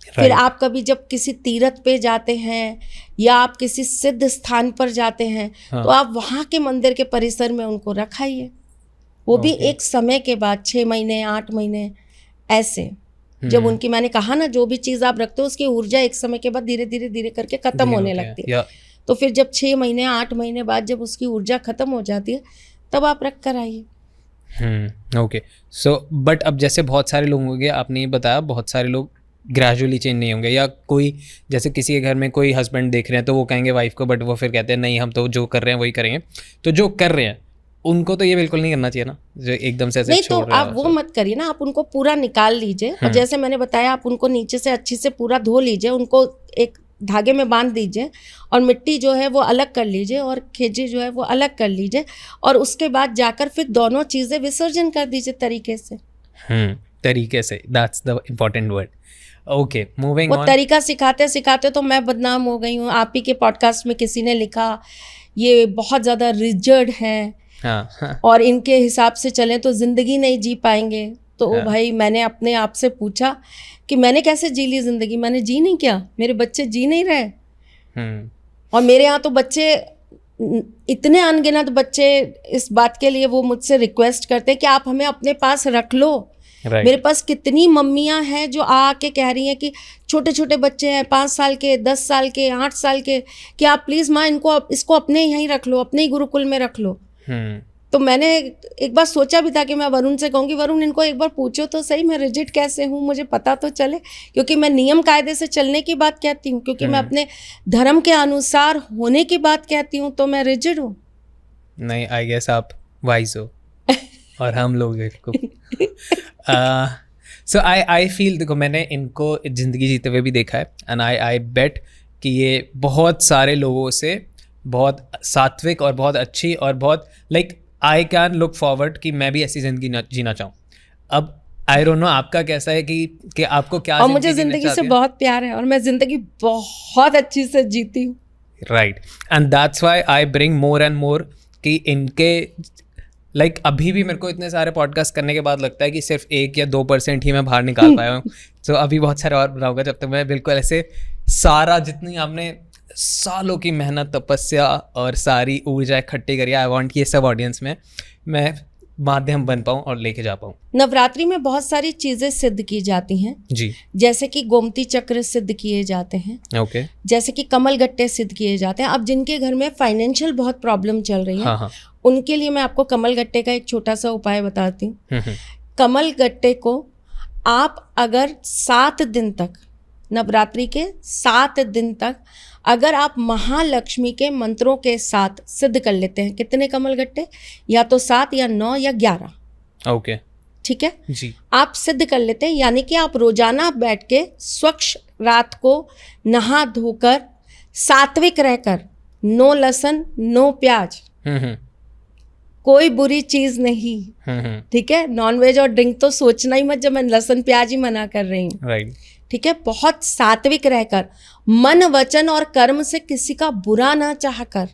फिर आप कभी जब किसी तीर्थ पे जाते हैं या आप किसी सिद्ध स्थान पर जाते हैं तो आप वहाँ के मंदिर के परिसर में उनको रखाइए। वो भी एक समय के बाद, 6 महीने 8 महीने ऐसे, जब उनकी, मैंने कहा ना जो भी चीज़ आप रखते हो उसकी ऊर्जा एक समय के बाद धीरे धीरे करके खत्म होने लगती है। तो फिर जब 6 महीने 8 महीने बाद जब उसकी ऊर्जा खत्म हो जाती है तब आप रख कर आइए। ओके। सो बट अब जैसे बहुत सारे लोग होंगे, आपने ये बताया बहुत सारे लोग ग्रेजुअली चेंज नहीं होंगे, या कोई जैसे किसी के घर में कोई हस्बैंड देख रहे हैं तो वो कहेंगे वाइफ को, बट वो फिर कहते हैं नहीं हम तो जो कर रहे हैं वही करेंगे। तो जो कर रहे हैं उनको तो ये बिल्कुल नहीं करना चाहिए ना, जो एकदम से ऐसे नहीं छोड़ तो रहे आप वो मत करिए ना, आप उनको पूरा निकाल लीजिए। और जैसे मैंने बताया आप उनको नीचे से अच्छी से पूरा धो लीजिए, उनको एक धागे में बांध दीजिए और मिट्टी जो है वो अलग कर लीजिए और खेजी जो है वो अलग कर लीजिए और उसके बाद जाकर फिर दोनों चीज़ें विसर्जन कर दीजिए तरीके से। तरीके से, that's the important word. Okay, moving वो ऑन। तरीका सिखाते सिखाते तो मैं बदनाम हो गई हूँ। आप ही के पॉडकास्ट में किसी ने लिखा ये बहुत ज़्यादा रिजर्ड हैं और इनके हिसाब से चलें तो ज़िंदगी नहीं जी पाएंगे। तो भाई मैंने अपने आप से पूछा कि मैंने कैसे जी ली ज़िंदगी? मैंने जी नहीं किया, मेरे बच्चे जी नहीं रहे। और मेरे यहाँ तो बच्चे इतने अनगिनत बच्चे, इस बात के लिए वो मुझसे रिक्वेस्ट करते हैं कि आप हमें अपने पास रख लो। मेरे पास कितनी मम्मियाँ हैं जो आके कह रही हैं कि छोटे छोटे बच्चे हैं 5 साल के, 10 साल के, 8 साल के, कि आप प्लीज़ माँ इसको अपने यहीं रख लो, अपने ही गुरुकुल में रख लो। तो मैंने एक बार सोचा भी था कि मैं वरुण से कहूँगी, वरुण इनको एक बार पूछो तो सही मैं रिजिड कैसे हूँ, मुझे पता तो चले, क्योंकि मैं नियम कायदे से चलने की बात कहती हूँ, क्योंकि मैं अपने धर्म के अनुसार होने की बात कहती हूँ, तो मैं रिजिड हूँ। नहीं, आई गेस आप वाइज हो और हम लोग सो आई फील, देखो मैंने इनको ज़िंदगी जीते हुए भी देखा है, एंड आई बेट कि ये बहुत सारे लोगों से बहुत सात्विक और बहुत अच्छी और बहुत like I can look forward कि मैं भी ऐसी ज़िंदगी जीना चाहूँ। अब आई डोंट नो आपका कैसा है कि आपको क्या, और मुझे ज़िंदगी से बहुत प्यार है और मैं ज़िंदगी बहुत अच्छी से जीती हूँ। Right, and that's why I bring more and more कि इनके लाइक अभी भी मेरे को इतने सारे पॉडकास्ट करने के बाद लगता है कि सिर्फ 1 या 2% ही मैं बाहर निकाल पाया हूँ। तो अभी बहुत सारे और बनाऊंगा जब तक मैं बिल्कुल ऐसे सारा जितनी आपने सालों की मेहनत, तपस्या और सारी ऊर्जा इकट्ठी करी, आई वांट कि ये सब ऑडियंस में मैं माध्यम बन पाऊँ और लेके जा पाऊँ। नवरात्रि में बहुत सारी चीज़ें सिद्ध की जाती हैं जी, जैसे कि गोमती चक्र सिद्ध किए जाते हैं, ओके, जैसे कि कमल गट्टे सिद्ध किए जाते हैं। अब जिनके घर में फाइनेंशियल बहुत प्रॉब्लम चल रही है, हाँ हाँ, उनके लिए मैं आपको कमल गट्टे का एक छोटा सा उपाय बताती हूँ। कमल गट्टे को आप अगर 7 दिन तक, नवरात्रि के 7 दिन तक अगर आप महालक्ष्मी के मंत्रों के साथ सिद्ध कर लेते हैं, कितने कमल गट्टे, या तो 7 या 9 या 11, ओके, ठीक है जी, आप सिद्ध कर लेते हैं, यानी कि आप रोजाना बैठ के स्वच्छ रात को नहा धोकर सात्विक रहकर, नो लहसुन नो प्याज, कोई बुरी चीज नहीं, ठीक है, नॉनवेज और ड्रिंक तो सोचना ही मत जब मैं लहसुन प्याज ही मना कर रही हूँ, राइट, ठीक है, बहुत सात्विक रहकर, मन वचन और कर्म से किसी का बुरा ना चाहकर,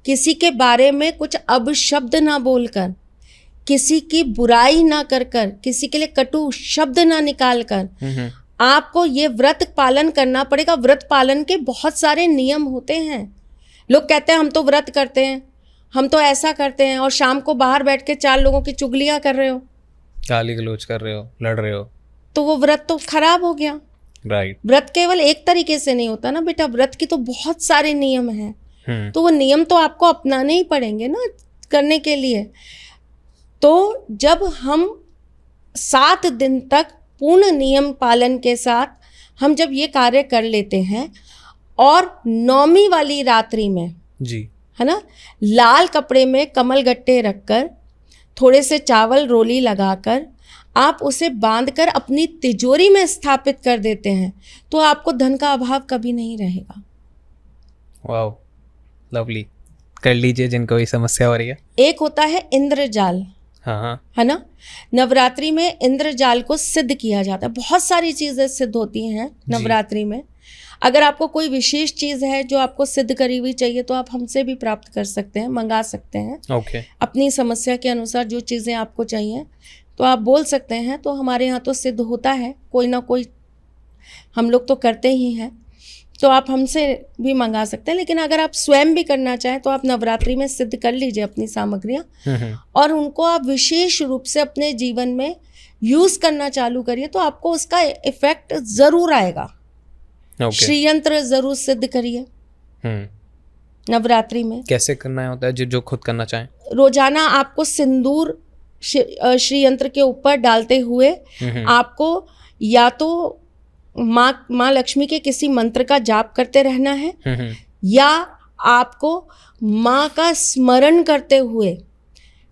किसी के बारे में कुछ अपशब्द ना बोलकर, किसी की बुराई ना कर कर, किसी के लिए कटु शब्द ना निकाल कर आपको ये व्रत पालन करना पड़ेगा। व्रत पालन के बहुत सारे नियम होते हैं। लोग कहते हैं हम तो व्रत करते हैं, हम तो ऐसा करते हैं, और शाम को बाहर बैठ के 4 लोगों की चुगलियां कर रहे हो, गाली गलौज कर रहे हो, लड़ रहे हो, तो वो व्रत तो खराब हो गया। राइट, व्रत केवल एक तरीके से नहीं होता ना बेटा, व्रत की तो बहुत सारे नियम हैं, तो वो नियम तो आपको अपनाने ही पड़ेंगे ना करने के लिए। तो जब हम 7 दिन तक पूर्ण नियम पालन के साथ हम जब ये कार्य कर लेते हैं, और 9वीं वाली रात्रि में, जी, है ना, लाल कपड़े में कमल गट्टे रखकर, थोड़े से चावल रोली लगाकर आप उसे बांधकर अपनी तिजोरी में स्थापित कर देते हैं, तो आपको धन का अभाव कभी नहीं रहेगा। वाओ, लवली, कर लीजिए जिनको ये समस्या हो रही है। एक होता है इंद्रजाल, हाँ हाँ, है ना, नवरात्रि में इंद्रजाल को सिद्ध किया जाता है। बहुत सारी चीज़ें सिद्ध होती हैं नवरात्रि में। अगर आपको कोई विशेष चीज़ है जो आपको सिद्ध करी हुई चाहिए, तो आप हमसे भी प्राप्त कर सकते हैं, मंगा सकते हैं, ओके, अपनी समस्या के अनुसार जो चीज़ें आपको चाहिए तो आप बोल सकते हैं। तो हमारे यहाँ तो सिद्ध होता है, कोई ना कोई हम लोग तो करते ही हैं, तो आप हमसे भी मंगा सकते हैं। लेकिन अगर आप स्वयं भी करना चाहें तो आप नवरात्रि में सिद्ध कर लीजिए अपनी सामग्रियाँ, और उनको आप विशेष रूप से अपने जीवन में यूज़ करना चालू करिए, तो आपको उसका इफेक्ट ज़रूर आएगा। श्री यंत्र ज़रूर सिद्ध करिए नवरात्रि में। कैसे करना होता है जो खुद करना चाहें? रोजाना आपको सिंदूर श्री यंत्र के ऊपर डालते हुए आपको या तो माँ लक्ष्मी के किसी मंत्र का जाप करते रहना है, या आपको माँ का स्मरण करते हुए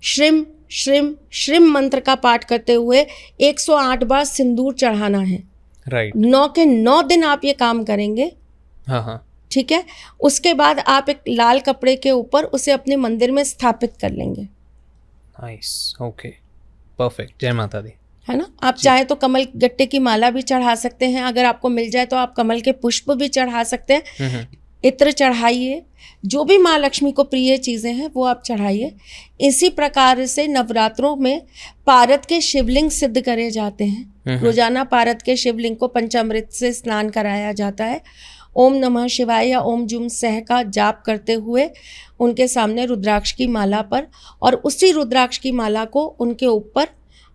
श्रीम श्रीम श्रीम मंत्र का पाठ करते हुए 108 बार सिंदूर चढ़ाना है। राइट, 9 के 9 दिन आप ये काम करेंगे। हाँ हाँ, ठीक है, उसके बाद आप एक लाल कपड़े के ऊपर उसे अपने मंदिर में स्थापित कर लेंगे। नाइस, ओके, परफेक्ट, जय माता दी। है ना, आप चाहे तो कमल गट्टे की माला भी चढ़ा सकते हैं, अगर आपको मिल जाए तो आप कमल के पुष्प भी चढ़ा सकते हैं, इत्र चढ़ाइए, जो भी माँ लक्ष्मी को प्रिय चीज़ें हैं वो आप चढ़ाइए। इसी प्रकार से नवरात्रों में पारद के शिवलिंग सिद्ध करे जाते हैं। रोजाना पारद के शिवलिंग को पंचामृत से स्नान कराया जाता है। ओम नमः शिवाय या ओम जुम सह का जाप करते हुए उनके सामने रुद्राक्ष की माला पर, और उसी रुद्राक्ष की माला को उनके ऊपर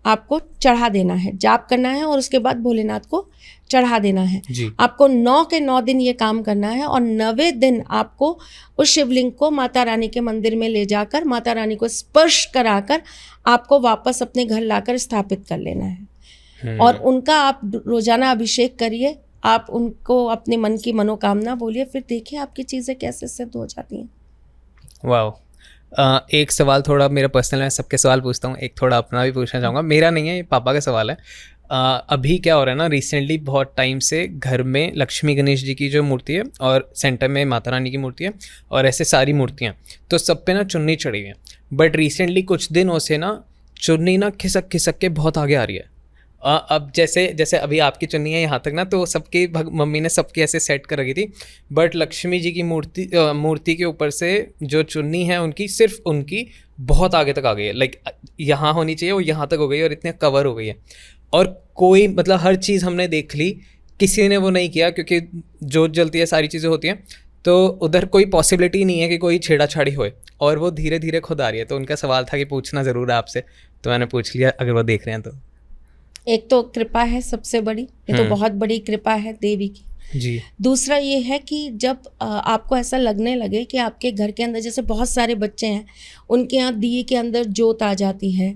आपको चढ़ा देना है, जाप करना है और उसके बाद भोलेनाथ को चढ़ा देना है जी। आपको 9 के 9 दिन ये काम करना है और 9वें दिन आपको उस शिवलिंग को माता रानी के मंदिर में ले जाकर माता रानी को स्पर्श कराकर आपको वापस अपने घर लाकर स्थापित कर लेना है। और उनका आप रोजाना अभिषेक करिए, आप उनको अपने मन की मनोकामना बोलिए, फिर देखिए आपकी चीज़ें कैसे सिद्ध हो जाती हैं। वाह। एक सवाल थोड़ा मेरा पर्सनल है, सबके सवाल पूछता हूँ, एक थोड़ा अपना भी पूछना चाहूँगा। मेरा नहीं है, ये पापा का सवाल है। अभी क्या हो रहा है ना, रिसेंटली बहुत टाइम से घर में लक्ष्मी गणेश जी की जो मूर्ति है और सेंटर में माता रानी की मूर्ति है और ऐसे सारी मूर्तियाँ, तो सब पे ना चुन्नी चढ़ी हुई है। बट रिसेंटली कुछ दिनों से ना चुन्नी ना खिसक खिसक के बहुत आगे आ रही है। अब जैसे अभी आपकी चुन्नी है यहाँ तक ना, तो सबकी मम्मी ने सबकी ऐसे सेट कर रखी थी, बट लक्ष्मी जी की मूर्ति के ऊपर से जो चुन्नी है उनकी, सिर्फ उनकी बहुत आगे तक आ गई है। लाइक यहाँ होनी चाहिए वो यहाँ तक हो गई और इतने कवर हो गई है। और कोई मतलब हर चीज़ हमने देख ली, किसी ने वो नहीं किया, क्योंकि जोत जलती है, सारी चीज़ें होती हैं, तो उधर कोई पॉसिबिलिटी नहीं है कि कोई छेड़ाछाड़ी होए, और वो धीरे धीरे खुद आ रही है। तो उनका सवाल था कि पूछना ज़रूर है आपसे, तो मैंने पूछ लिया, अगर वो देख रहे हैं तो। एक तो कृपा है सबसे बड़ी, ये तो बहुत बड़ी कृपा है देवी की जी। दूसरा ये है कि जब आपको ऐसा लगने लगे कि आपके घर के अंदर, जैसे बहुत सारे बच्चे हैं उनके यहाँ दिए के अंदर जोत आ जाती है,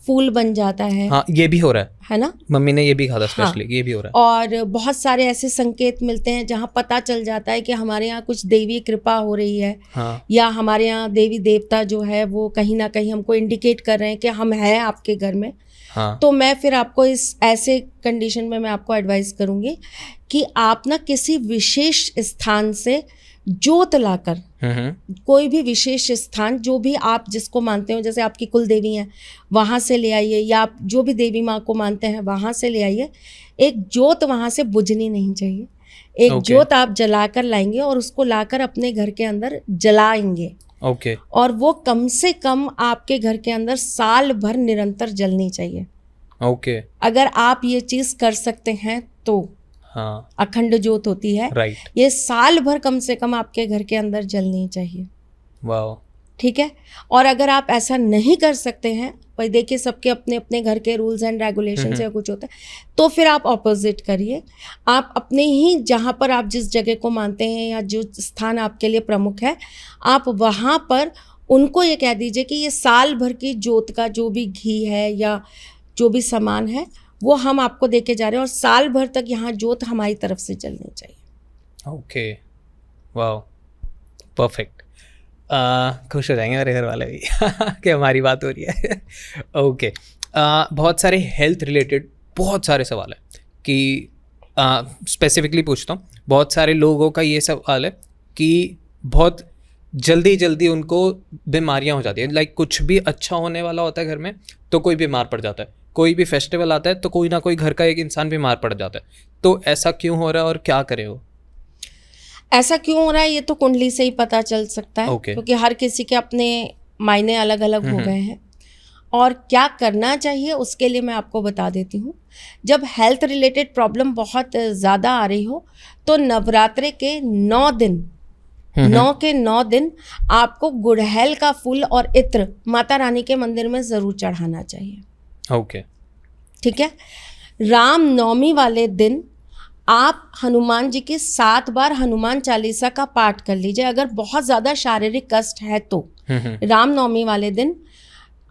फूल बन जाता है। हाँ, ये भी हो रहा है ना, मम्मी ने ये भी कहा था स्पेशली। हाँ, ये भी हो रहा है। और बहुत सारे ऐसे संकेत मिलते हैं जहाँ पता चल जाता है कि हमारे यहाँ कुछ देवी कृपा हो रही है। हाँ। या हमारे यहाँ देवी देवता जो है वो कहीं ना कहीं हमको इंडिकेट कर रहे हैं कि हम हैं आपके घर में। हाँ। तो मैं फिर आपको इस ऐसे कंडीशन में मैं आपको एडवाइस करूंगी कि आप ना किसी विशेष स्थान से जोत लाकर, कोई भी विशेष स्थान जो भी आप जिसको मानते हो, जैसे आपकी कुल देवी हैं वहाँ से ले आइए, या आप जो भी देवी माँ को मानते हैं वहाँ से ले आइए। एक जोत वहाँ से बुझनी नहीं चाहिए, एक जोत आप जलाकर लाएंगे और उसको लाकर अपने घर के अंदर जलाएंगे। ओके। और वो कम से कम आपके घर के अंदर साल भर निरंतर जलनी चाहिए। ओके। अगर आप ये चीज कर सकते हैं तो हाँ, अखंड जोत होती है, राइट, ये साल भर कम से कम आपके घर के अंदर जलनी चाहिए। वाह। ठीक है। और अगर आप ऐसा नहीं कर सकते हैं, भाई देखिए सबके अपने अपने घर के रूल्स एंड रेगुलेशन या कुछ होता है, तो फिर आप ऑपोजिट करिए। आप अपने ही जहाँ पर आप जिस जगह को मानते हैं या जो स्थान आपके लिए प्रमुख है, आप वहाँ पर उनको ये कह दीजिए कि ये साल भर की जोत का जो भी घी है या जो भी सामान है वो हम आपको दे के जा रहे हैं और साल भर तक यहाँ जोत हमारी तरफ से जलनी चाहिए। ओके, वाह, परफेक्ट। खुश हो जाएंगे मेरे घर वाले भी कि हमारी बात हो रही है। ओके। बहुत सारे हेल्थ रिलेटेड बहुत सारे सवाल है कि स्पेसिफिकली पूछता हूँ। बहुत सारे लोगों का ये सवाल है कि बहुत जल्दी जल्दी उनको बीमारियाँ हो जाती हैं। लाइक कुछ भी अच्छा होने वाला होता है घर में तो कोई बीमार पड़ जाता है, कोई भी फेस्टिवल आता है तो कोई ना कोई घर का एक इंसान बीमार पड़ जाता है। तो ऐसा क्यों हो रहा है और क्या करें वो? ऐसा क्यों हो रहा है ये तो कुंडली से ही पता चल सकता है, क्योंकि हर किसी के अपने मायने अलग अलग हो गए हैं। और क्या करना चाहिए उसके लिए मैं आपको बता देती हूँ। जब हेल्थ रिलेटेड प्रॉब्लम बहुत ज़्यादा आ रही हो तो नवरात्रे के 9 दिन 9 के 9 दिन आपको गुड़हल का फूल और इत्र माता रानी के मंदिर में ज़रूर चढ़ाना चाहिए। ओके, ठीक है। राम नवमी वाले दिन आप हनुमान जी की 7 बार हनुमान चालीसा का पाठ कर लीजिए। अगर बहुत ज़्यादा शारीरिक कष्ट है तो राम नवमी वाले दिन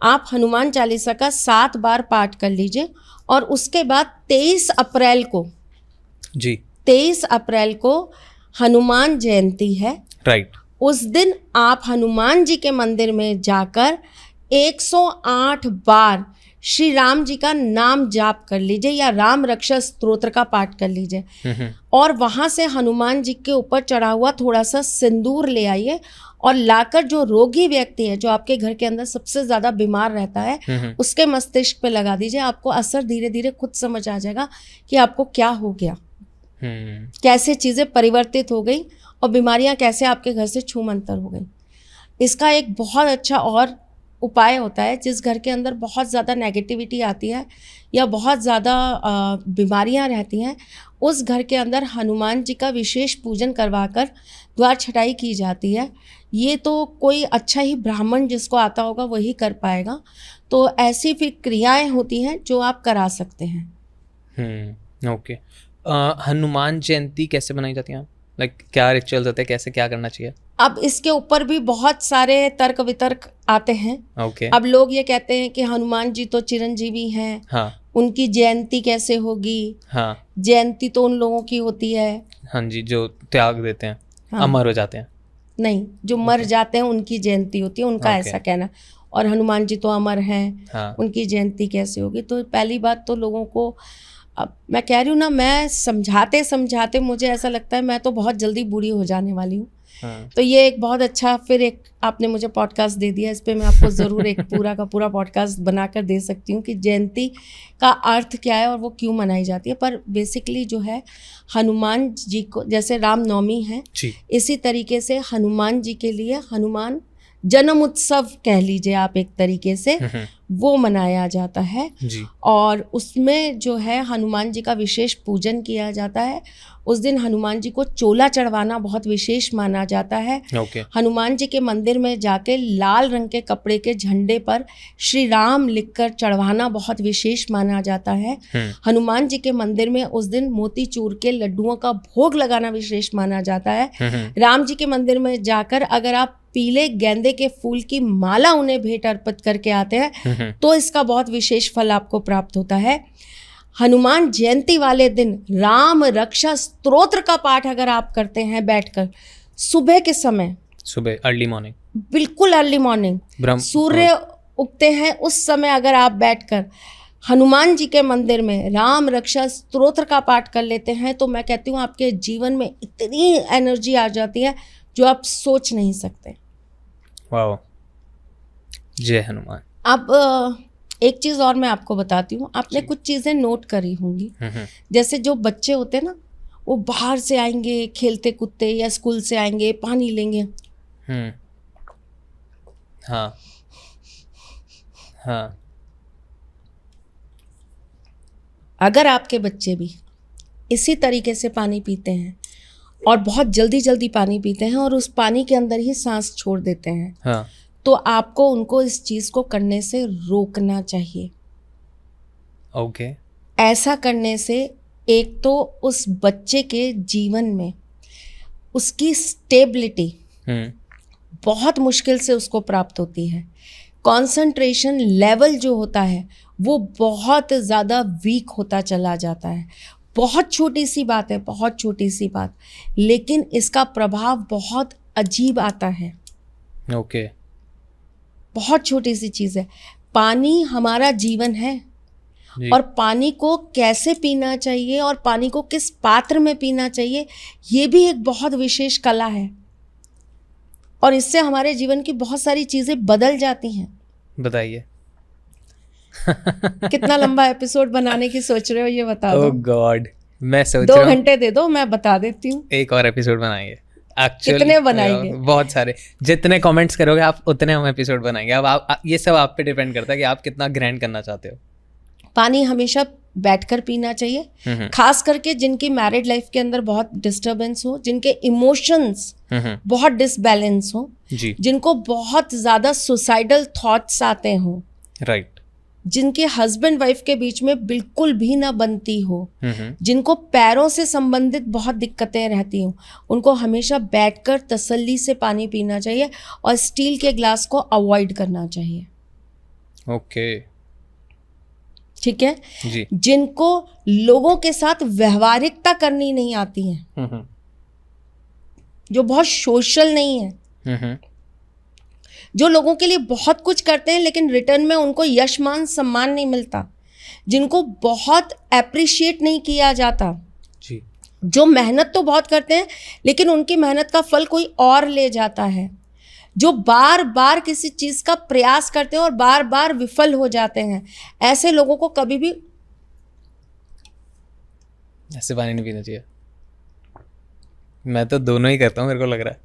आप हनुमान चालीसा का 7 बार पाठ कर लीजिए। और उसके बाद 23 अप्रैल को जी 23 अप्रैल को हनुमान जयंती है, राइट। उस दिन आप हनुमान जी के मंदिर में जाकर 108 बार श्री राम जी का नाम जाप कर लीजिए या राम रक्षा स्तोत्र का पाठ कर लीजिए। और वहाँ से हनुमान जी के ऊपर चढ़ा हुआ थोड़ा सा सिंदूर ले आइए और लाकर जो रोगी व्यक्ति है, जो आपके घर के अंदर सबसे ज़्यादा बीमार रहता है, उसके मस्तिष्क पे लगा दीजिए। आपको असर धीरे धीरे खुद समझ आ जाएगा कि आपको क्या हो गया, कैसे चीज़ें परिवर्तित हो गई और बीमारियां कैसे आपके घर से छूमंतर हो गई। इसका एक बहुत अच्छा और उपाय होता है जिस घर के अंदर बहुत ज़्यादा नेगेटिविटी आती है या बहुत ज़्यादा बीमारियां रहती हैं, उस घर के अंदर हनुमान जी का विशेष पूजन करवाकर द्वार छटाई की जाती है। ये तो कोई अच्छा ही ब्राह्मण जिसको आता होगा वही कर पाएगा। तो ऐसी फिर क्रियाएं होती हैं जो आप करा सकते हैं। ओके। हनुमान जयंती कैसे बनाई जाती है? लाइक क्या रिचुअल्स होते हैं, कैसे क्या करना चाहिए? अब इसके ऊपर भी बहुत सारे तर्क वितर्क आते हैं। ओके। अब लोग ये कहते हैं कि हनुमान जी तो चिरंजीवी हैं, हाँ उनकी जयंती कैसे होगी? हाँ जयंती तो उन लोगों की होती है। हाँ जी, जो त्याग देते हैं, हाँ। अमर हो जाते हैं। नहीं, जो मर जाते हैं उनकी जयंती होती है, उनका ऐसा कहना। और हनुमान जी तो अमर हैं, हाँ। उनकी जयंती कैसे होगी? तो पहली बात तो लोगों को, अब मैं कह रही हूँ ना, मैं समझाते समझाते मुझे ऐसा लगता है मैं तो बहुत जल्दी बूढ़ी हो जाने वाली हूँ। हाँ। तो ये एक बहुत अच्छा, फिर एक आपने मुझे पॉडकास्ट दे दिया, इस पे मैं आपको ज़रूर एक पूरा का पूरा पॉडकास्ट बनाकर दे सकती हूँ कि जयंती का अर्थ क्या है और वो क्यों मनाई जाती है। पर बेसिकली जो है, हनुमान जी को, जैसे रामनवमी है जी। इसी तरीके से हनुमान जी के लिए हनुमान जन्म उत्सव कह लीजिए आप एक तरीके से, वो मनाया जाता है जी। और उसमें जो है हनुमान जी का विशेष पूजन किया जाता है। उस दिन हनुमान जी को चोला चढ़वाना बहुत विशेष माना जाता है। ओके। हनुमान जी के मंदिर में जाके लाल रंग के कपड़े के झंडे पर श्री राम लिखकर चढ़वाना बहुत विशेष माना जाता है। हनुमान जी के मंदिर में उस दिन मोतीचूर के लड्डुओं का भोग लगाना विशेष माना जाता है। राम जी के मंदिर में जाकर अगर आप पीले गेंदे के फूल की माला उन्हें भेंट अर्पित करके आते हैं तो इसका बहुत विशेष फल आपको प्राप्त होता है। हनुमान जयंती वाले दिन राम रक्षा स्तोत्र का पाठ अगर आप करते हैं बैठकर सुबह के समय, सुबह अर्ली मॉर्निंग, बिल्कुल अर्ली मॉर्निंग, सूर्य उगते हैं उस समय अगर आप बैठकर हनुमान जी के मंदिर में राम रक्षा स्तोत्र का पाठ कर लेते हैं तो मैं कहती हूँ आपके जीवन में इतनी एनर्जी आ जाती है जो आप सोच नहीं सकते। वाह, जय हनुमान। अब एक चीज़ और मैं आपको बताती हूँ, आपने कुछ चीज़ें नोट करी होंगी। जैसे जो बच्चे होते हैं ना, वो बाहर से आएंगे खेलते कूदते या स्कूल से आएंगे पानी लेंगे। हाँ हाँ। अगर आपके बच्चे भी इसी तरीके से पानी पीते हैं और बहुत जल्दी जल्दी पानी पीते हैं और उस पानी के अंदर ही सांस छोड़ देते हैं, हाँ। तो आपको उनको इस चीज़ को करने से रोकना चाहिए। ओके। ऐसा करने से एक तो उस बच्चे के जीवन में उसकी स्टेबिलिटी बहुत मुश्किल से उसको प्राप्त होती है। कंसंट्रेशन लेवल जो होता है वो बहुत ज़्यादा वीक होता चला जाता है। बहुत छोटी सी बात है, बहुत छोटी सी बात, लेकिन इसका प्रभाव बहुत अजीब आता है। ओके। बहुत छोटी सी चीज़ है। पानी हमारा जीवन है और पानी को कैसे पीना चाहिए और पानी को किस पात्र में पीना चाहिए, ये भी एक बहुत विशेष कला है और इससे हमारे जीवन की बहुत सारी चीज़ें बदल जाती हैं। बताइए। कितना लंबा एपिसोड बनाने की सोच रहे हो ये बता दो। ओह गॉड, मैं सोच 2 रहा हूँ घंटे दे दो, मैं बता देती हूँ। एक और एपिसोड बनाएंगे। Actually, कितने बनाएंगे? बहुत सारे, जितने कमेंट्स करोगे आप उतने हम एपिसोड बनाएंगे। अब आप ये सब आप पे डिपेंड करता है कि आप कितना ग्रैंड करना चाहते हो। पानी हमेशा बैठकर पीना चाहिए, खास करके जिनकी मैरिड लाइफ के अंदर बहुत डिस्टरबेंस हो, जिनके इमोशंस बहुत डिसबैलेंस हो, जिनको बहुत ज़्यादा सुसाइडल थॉट्स आते हों, राइट, जिनके हस्बैंड वाइफ के बीच में बिल्कुल भी ना बनती हो, जिनको पैरों से संबंधित बहुत दिक्कतें रहती हों, उनको हमेशा बैठकर तसल्ली से पानी पीना चाहिए और स्टील के ग्लास को अवॉइड करना चाहिए। ओके, ठीक है जी। जिनको लोगों के साथ व्यवहारिकता करनी नहीं आती है, जो बहुत सोशल नहीं है, जो लोगों के लिए बहुत कुछ करते हैं लेकिन रिटर्न में उनको यश मान सम्मान नहीं मिलता, जिनको बहुत एप्रिशिएट नहीं किया जाता जी, जो मेहनत तो बहुत करते हैं लेकिन उनकी मेहनत का फल कोई और ले जाता है, जो बार बार किसी चीज़ का प्रयास करते हैं और बार बार विफल हो जाते हैं, ऐसे लोगों को कभी भी ऐसे पानी नहीं पीना चाहिए। मैं तो दोनों ही करता हूँ, मेरे को लग रहा है।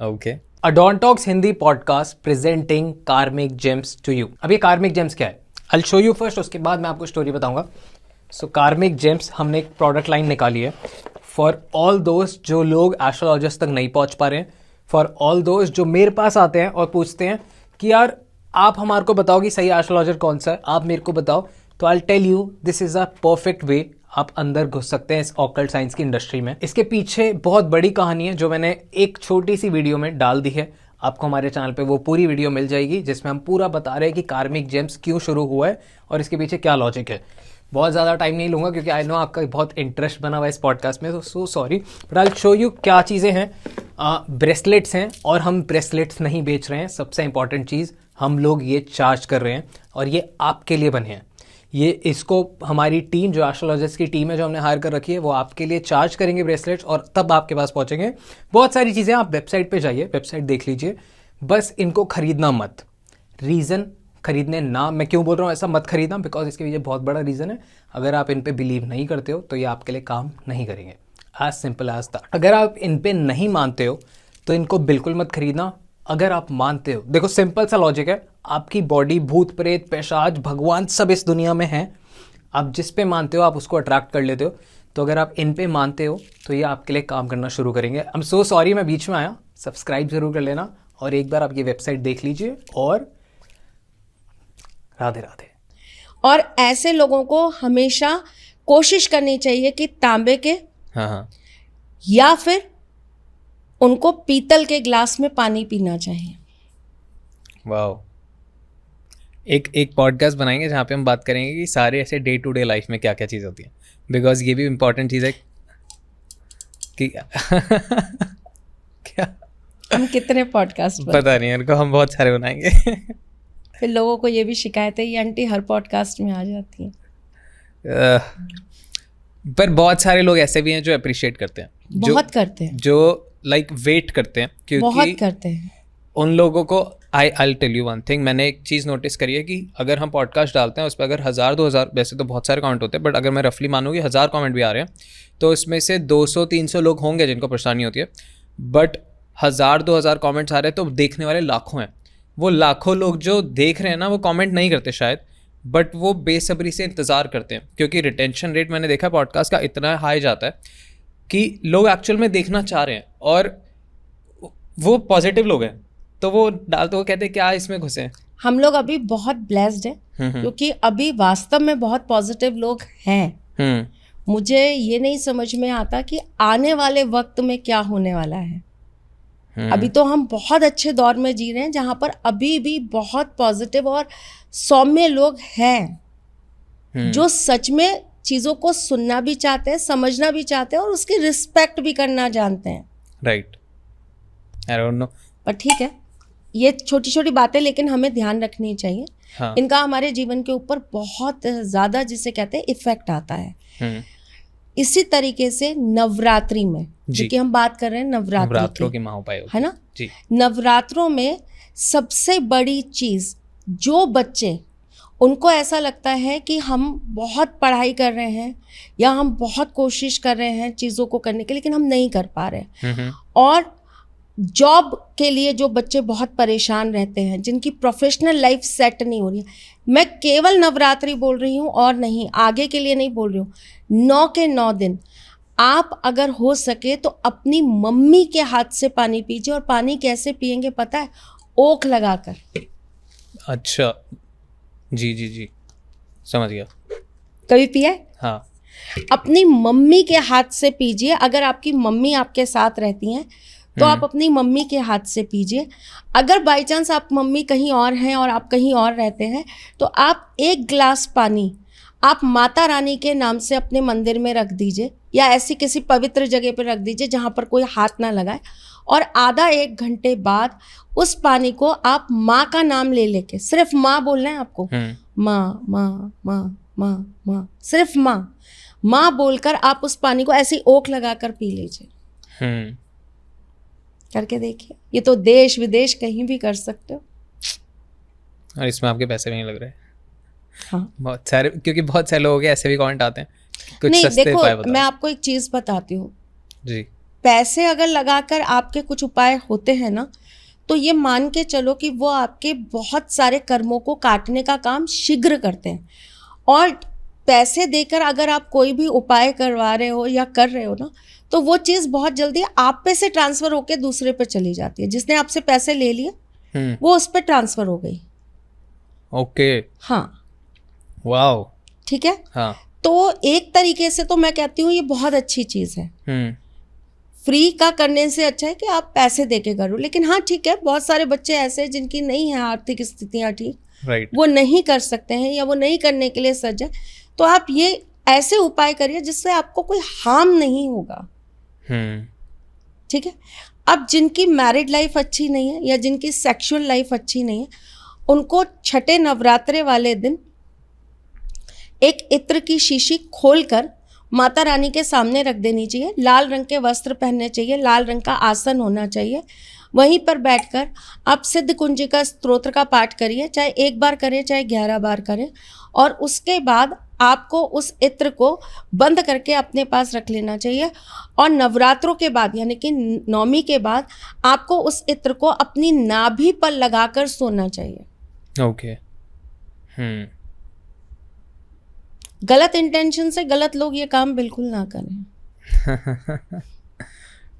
Okay. Odontox Hindi podcast presenting कार्मिक जेम्स टू यू। अब ये कार्मिक जेम्स क्या है, I will show you first, उसके बाद मैं आपको स्टोरी बताऊंगा। सो कार्मिक जेम्स, हमने एक प्रोडक्ट लाइन निकाली है फॉर ऑल दोस्त जो लोग एस्ट्रोलॉजिस्ट तक नहीं पहुंच पा रहे हैं, फॉर ऑल दोस्त जो मेरे पास आते हैं और पूछते हैं कि यार आप हमारे को बताओ कि सही एस्ट्रोलॉजर कौन सा है, आप मेरे को बताओ। तो I tell you this is a perfect way आप अंदर घुस सकते हैं इस ऑकल्ट साइंस की इंडस्ट्री में। इसके पीछे बहुत बड़ी कहानी है जो मैंने एक छोटी सी वीडियो में डाल दी है। आपको हमारे चैनल पे वो पूरी वीडियो मिल जाएगी जिसमें हम पूरा बता रहे हैं कि कार्मिक जेम्स क्यों शुरू हुआ है और इसके पीछे क्या लॉजिक है। बहुत ज़्यादा टाइम नहीं लूँगा क्योंकि आई नो आपका बहुत इंटरेस्ट बना हुआ है इस पॉडकास्ट में, तो so sorry, but I show you क्या चीज़ें हैं। ब्रेसलेट्स हैं और हम ब्रेसलेट्स नहीं बेच रहे हैं। सबसे इंपॉर्टेंट चीज़, हम लोग ये चार्ज कर रहे हैं और ये आपके लिए बने हैं। ये इसको हमारी टीम, जो एस्ट्रोलॉजिस्ट की टीम है जो हमने हायर कर रखी है, वो आपके लिए चार्ज करेंगे ब्रेसलेट्स और तब आपके पास पहुंचेंगे। बहुत सारी चीज़ें, आप वेबसाइट पे जाइए, वेबसाइट देख लीजिए, बस इनको खरीदना मत। रीज़न खरीदने ना, मैं क्यों बोल रहा हूँ ऐसा मत खरीदना, बिकॉज इसके पीछे बहुत बड़ा रीज़न है। अगर आप इन पे बिलीव नहीं करते हो तो ये आपके लिए काम नहीं करेंगे, एज सिंपल एज दैट। अगर आप इन पे नहीं मानते हो तो इनको बिल्कुल मत खरीदना। अगर आप मानते हो, देखो सिंपल सा लॉजिक है, आपकी बॉडी, भूत प्रेत, पिशाच, भगवान सब इस दुनिया में हैं। आप जिस पे मानते हो आप उसको अट्रैक्ट कर लेते हो। तो अगर आप इन पे मानते हो तो ये आपके लिए काम करना शुरू करेंगे। आई एम सो सॉरी मैं बीच में आया, सब्सक्राइब जरूर कर लेना और एक बार आप ये वेबसाइट देख लीजिए और राधे राधे। और ऐसे लोगों को हमेशा कोशिश करनी चाहिए कि तांबे के हाँ या फिर उनको पीतल के ग्लास में पानी पीना चाहिए। वाओ, एक पॉडकास्ट बनाएंगे जहाँ पे हम बात करेंगे कि सारे ऐसे डे टू डे लाइफ में क्या क्या चीज़ होती है, बिकॉज ये भी इम्पोर्टेंट चीज़ है कि क्या हम कितने पॉडकास्ट पता नहीं उनको, हम बहुत सारे बनाएंगे। फिर लोगों को ये भी शिकायत है, ये आंटी हर पॉडकास्ट में आ जाती है। पर बहुत सारे लोग ऐसे भी हैं जो अप्रिशिएट करते हैं, बहुत करते हैं, जो लाइक वेट करते हैं, क्योंकि बहुत करते हैं। उन लोगों को I tell you one thing, मैंने एक चीज़ नोटिस करी है कि अगर हम पॉडकास्ट डालते हैं उस पर अगर 1000-2000, वैसे तो बहुत सारे कमेंट होते हैं, बट अगर मैं रफली मानूँ कि 1000 कमेंट भी आ रहे हैं तो इसमें से 200-300 लोग होंगे जिनको परेशानी होती है। बट 1000-2000 कमेंट्स आ रहे हैं तो देखने वाले लाखों हैं। वो लाखों लोग जो देख रहे हैं ना, वो कमेंट नहीं करते शायद, बट वो बेसब्री से इंतज़ार करते हैं, क्योंकि रिटेंशन रेट मैंने देखा पॉडकास्ट का इतना हाई जाता है कि लोग एक्चुअल में देखना चाह रहे हैं और वो पॉजिटिव लोग हैं, तो वो डालते, वो कहते हैं क्या इसमें घुसे हैं। हम लोग अभी बहुत ब्लेस्ड हैं क्योंकि अभी वास्तव में बहुत पॉजिटिव लोग हैं। मुझे ये नहीं समझ में आता कि आने वाले वक्त में क्या होने वाला है। अभी तो हम बहुत अच्छे दौर में जी रहे हैं जहाँ पर अभी भी बहुत पॉजिटिव और सौम्य लोग हैं जो सच में चीज़ों को सुनना भी चाहते हैं, समझना भी चाहते हैं और उसकी रिस्पेक्ट भी करना जानते हैं। राइट, आई डोंट नो, पर ठीक है, ये छोटी छोटी बातें लेकिन हमें ध्यान रखनी चाहिए। हाँ। इनका हमारे जीवन के ऊपर बहुत ज़्यादा, जिसे कहते हैं, इफेक्ट आता है। इसी तरीके से नवरात्रि में, क्योंकि हम बात कर रहे हैं नवरात्रों की महाउपाय, है ना जी। नवरात्रों में सबसे बड़ी चीज़, जो बच्चे, उनको ऐसा लगता है कि हम बहुत पढ़ाई कर रहे हैं या हम बहुत कोशिश कर रहे हैं चीज़ों को करने के, लेकिन हम नहीं कर पा रहे। और जॉब के लिए जो बच्चे बहुत परेशान रहते हैं, जिनकी प्रोफेशनल लाइफ सेट नहीं हो रही है, मैं केवल नवरात्रि बोल रही हूँ और नहीं, आगे के लिए नहीं बोल रही हूँ। 9 के 9 दिन आप अगर हो सके तो अपनी मम्मी के हाथ से पानी पीजिए। और पानी कैसे पिएंगे पता है? ओक लगाकर। अच्छा, जी जी जी, समझ गया। कभी पिया है? हाँ। अपनी मम्मी के हाथ से पीजिए। अगर आपकी मम्मी आपके साथ रहती हैं तो आप अपनी मम्मी के हाथ से पीजिए। अगर बाई चांस आप मम्मी कहीं और हैं और आप कहीं और रहते हैं तो आप 1 गिलास पानी आप माता रानी के नाम से अपने मंदिर में रख दीजिए या ऐसी किसी पवित्र जगह पर रख दीजिए जहाँ पर कोई हाथ ना लगाए। और आधा 1 घंटे बाद उस पानी को आप माँ का नाम ले लेके, सिर्फ माँ बोलना है आपको, माँ माँ माँ माँ माँ, सिर्फ माँ माँ बोलकर आप उस पानी को ऐसी ओक लगाकर पी लीजिए। करके देखिए, ये तो देश विदेश कहीं भी कर सकते हो। और इसमें आपके पैसे भी नहीं लग रहे। हाँ, बहुत सारे, क्योंकि बहुत सारे लोग ऐसे भी कमेंट आते हैं कुछ नहीं, सस्ते देखो उपाय बताओ। मैं आपको एक चीज़ बताती हूँ जी। पैसे अगर लगाकर आपके कुछ उपाय होते हैं ना, तो ये मान के चलो कि वो आपके बहुत सारे कर्मों को काटने का काम शीघ्र करते हैं। और पैसे देकर अगर आप कोई भी उपाय करवा रहे हो या कर रहे हो ना, तो वो चीज़ बहुत जल्दी आप पे से ट्रांसफ़र होकर दूसरे पे चली जाती है। जिसने आपसे पैसे ले लिए वो उस पर ट्रांसफ़र हो गई। ओके। हाँ, वाओ। ठीक है। हाँ। तो एक तरीके से तो मैं कहती हूँ ये बहुत अच्छी चीज़ है। फ्री का करने से अच्छा है कि आप पैसे दे के करो। लेकिन हाँ ठीक है, बहुत सारे बच्चे ऐसे हैं जिनकी नहीं है आर्थिक स्थितियाँ ठीक, राइट, वो नहीं कर सकते हैं या वो नहीं करने के लिए सज्ज है, तो आप ये ऐसे उपाय करिए जिससे आपको कोई हार्म नहीं होगा। ठीक है। अब जिनकी मैरिड लाइफ अच्छी नहीं है या जिनकी सेक्सुअल लाइफ अच्छी नहीं है, उनको छठे नवरात्रे वाले दिन एक इत्र की शीशी खोलकर माता रानी के सामने रख देनी चाहिए। लाल रंग के वस्त्र पहनने चाहिए, लाल रंग का आसन होना चाहिए। वहीं पर बैठकर आप सिद्ध कुंजिका स्तोत्र का पाठ करिए, चाहे 1 बार करें चाहे 11 बार करें। और उसके बाद आपको उस इत्र को बंद करके अपने पास रख लेना चाहिए। और नवरात्रों के बाद यानी कि नवमी के बाद आपको उस इत्र को अपनी नाभि पर लगाकर सोना चाहिए। ओके। गलत इंटेंशन से गलत लोग ये काम बिल्कुल ना करें।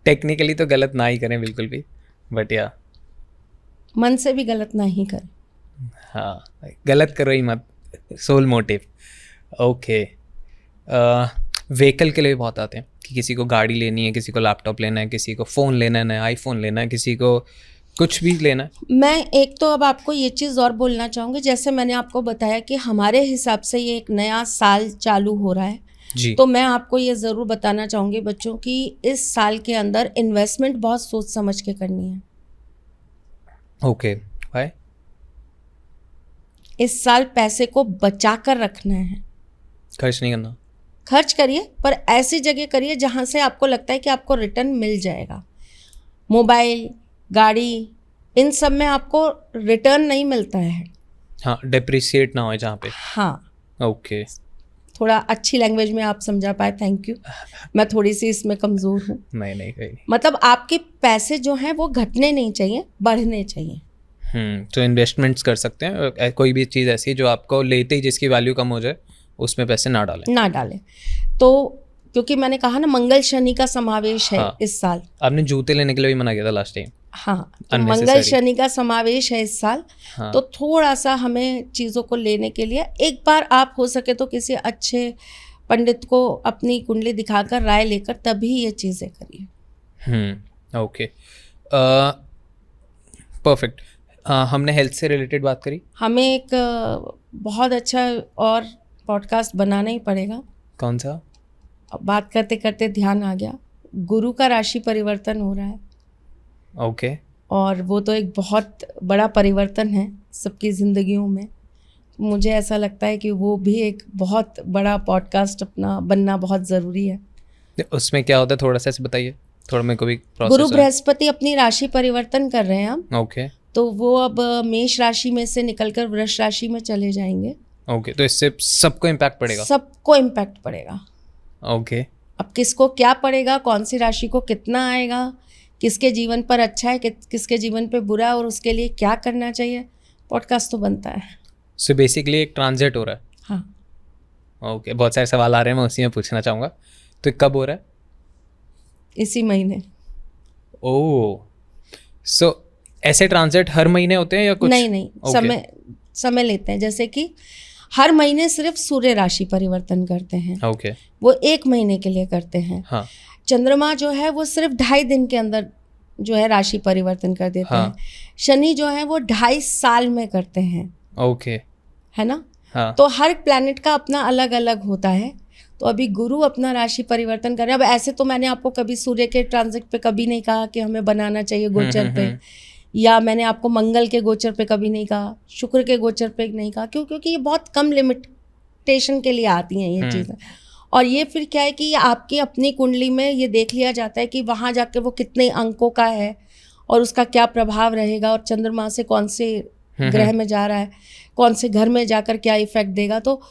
टेक्निकली तो गलत ना ही करें बिल्कुल भी, बट या मन से भी गलत ना ही करें। हाँ, गलत करो ही मत, सोल मोटिव। ओके। व्हीकल के लिए बहुत आते हैं कि किसी को गाड़ी लेनी है, किसी को लैपटॉप लेना है, किसी को फ़ोन लेना है, नया आईफोन लेना है, किसी को कुछ भी लेना है। मैं एक तो अब आपको ये चीज़ और बोलना चाहूँगी, जैसे मैंने आपको बताया कि हमारे हिसाब से ये एक नया साल चालू हो रहा है जी। तो मैं आपको ये ज़रूर बताना चाहूँगी बच्चों की इस साल के अंदर इन्वेस्टमेंट बहुत सोच समझ के करनी है। ओके। व्हाई? इस साल पैसे को बचा कर रखना है, खर्च नहीं करना। खर्च करिए पर ऐसी जगह करिए जहाँ से आपको लगता है कि आपको रिटर्न मिल जाएगा। मोबाइल, गाड़ी, इन सब में आपको रिटर्न नहीं मिलता है। हाँ, डेप्रिसिएट ना हो जहाँ पे। हाँ, ओके। थोड़ा अच्छी लैंग्वेज में आप समझा पाए, थैंक यू। मैं थोड़ी सी इसमें कमज़ोर हूँ। नहीं नहीं, कोई नहीं। मतलब आपके पैसे जो हैं वो घटने नहीं चाहिए, बढ़ने चाहिए। तो इन्वेस्टमेंट्स कर सकते हैं, कोई भी चीज़ ऐसी जो आपको लेते ही जिसकी वैल्यू कम हो जाए उसमें पैसे ना डालें। तो क्योंकि मैंने कहा ना मंगल शनि का समावेश है। हाँ। इस साल आपने जूते लेने के लिए भी मना किया था लास्ट टाइम। हाँ, तो मंगल शनि का समावेश है इस साल। हाँ। तो थोड़ा सा हमें चीज़ों को लेने के लिए एक बार आप हो सके तो किसी अच्छे पंडित को अपनी कुंडली दिखाकर राय लेकर तभी ये चीज़ें करिए। Okay, perfect. हमने हेल्थ से रिलेटेड बात करी। हमें एक बहुत अच्छा और पॉडकास्ट बनाना ही पड़ेगा। कौन सा? बात करते करते ध्यान आ गया, गुरु का राशि परिवर्तन हो रहा है। ओके। और वो तो एक बहुत बड़ा परिवर्तन है सबकी ज़िंदगियों में। मुझे ऐसा लगता है कि वो भी एक बहुत बड़ा पॉडकास्ट अपना बनना बहुत ज़रूरी है। उसमें क्या होता है, थोड़ा सा ऐसे बताइए, थोड़ा मेरे को भी प्रोसेस। गुरु बृहस्पति अपनी राशि परिवर्तन कर रहे हैं हम। ओके। तो वो अब मेष राशि में से निकलकर वृष राशि में चले जाएंगे। ओके, तो इससे सबको इम्पैक्ट पड़ेगा? सबको इम्पैक्ट पड़ेगा। ओके। अब किसको क्या पड़ेगा, कौन सी राशि को कितना आएगा, किसके जीवन पर अच्छा है, किसके जीवन पे बुरा है और उसके लिए क्या करना चाहिए, पॉडकास्ट तो बनता है। सो बेसिकली एक ट्रांजिट हो रहा है। हाँ। ओके, बहुत सारे सवाल आ रहे हैं, मैं उसी में पूछना चाहूँगा। तो कब हो रहा है? इसी महीने। ओह, सो ऐसे ट्रांजिट हर महीने होते हैं या कुछ? नहीं, Okay. समय लेते हैं। जैसे कि हर महीने सिर्फ सूर्य राशि परिवर्तन करते हैं। ओके। वो 1 महीने के लिए करते हैं। हाँ। चंद्रमा जो है वो सिर्फ 2.5 दिन के अंदर जो है राशि परिवर्तन कर देते हाँ। हैं। शनि जो है वो 2.5 साल में करते हैं। ओके। है ना? हाँ। तो हर प्लैनेट का अपना अलग अलग होता है। तो अभी गुरु अपना राशि परिवर्तन कर रहे हैं। अब ऐसे तो मैंने आपको कभी सूर्य के ट्रांजिट पे कभी नहीं कहा कि हमें बनाना चाहिए गोचर पे, या मैंने आपको मंगल के गोचर पे कभी नहीं कहा, शुक्र के गोचर पे नहीं कहा। क्योंकि ये बहुत कम लिमिटेशन के लिए आती हैं ये चीज़ें। और ये फिर क्या है कि ये आपकी अपनी कुंडली में ये देख लिया जाता है कि वहाँ जाके वो कितने अंकों का है और उसका क्या प्रभाव रहेगा, और चंद्रमा से कौन से ग्रह में जा रहा है, कौन से घर में जाकर क्या इफेक्ट देगा। तो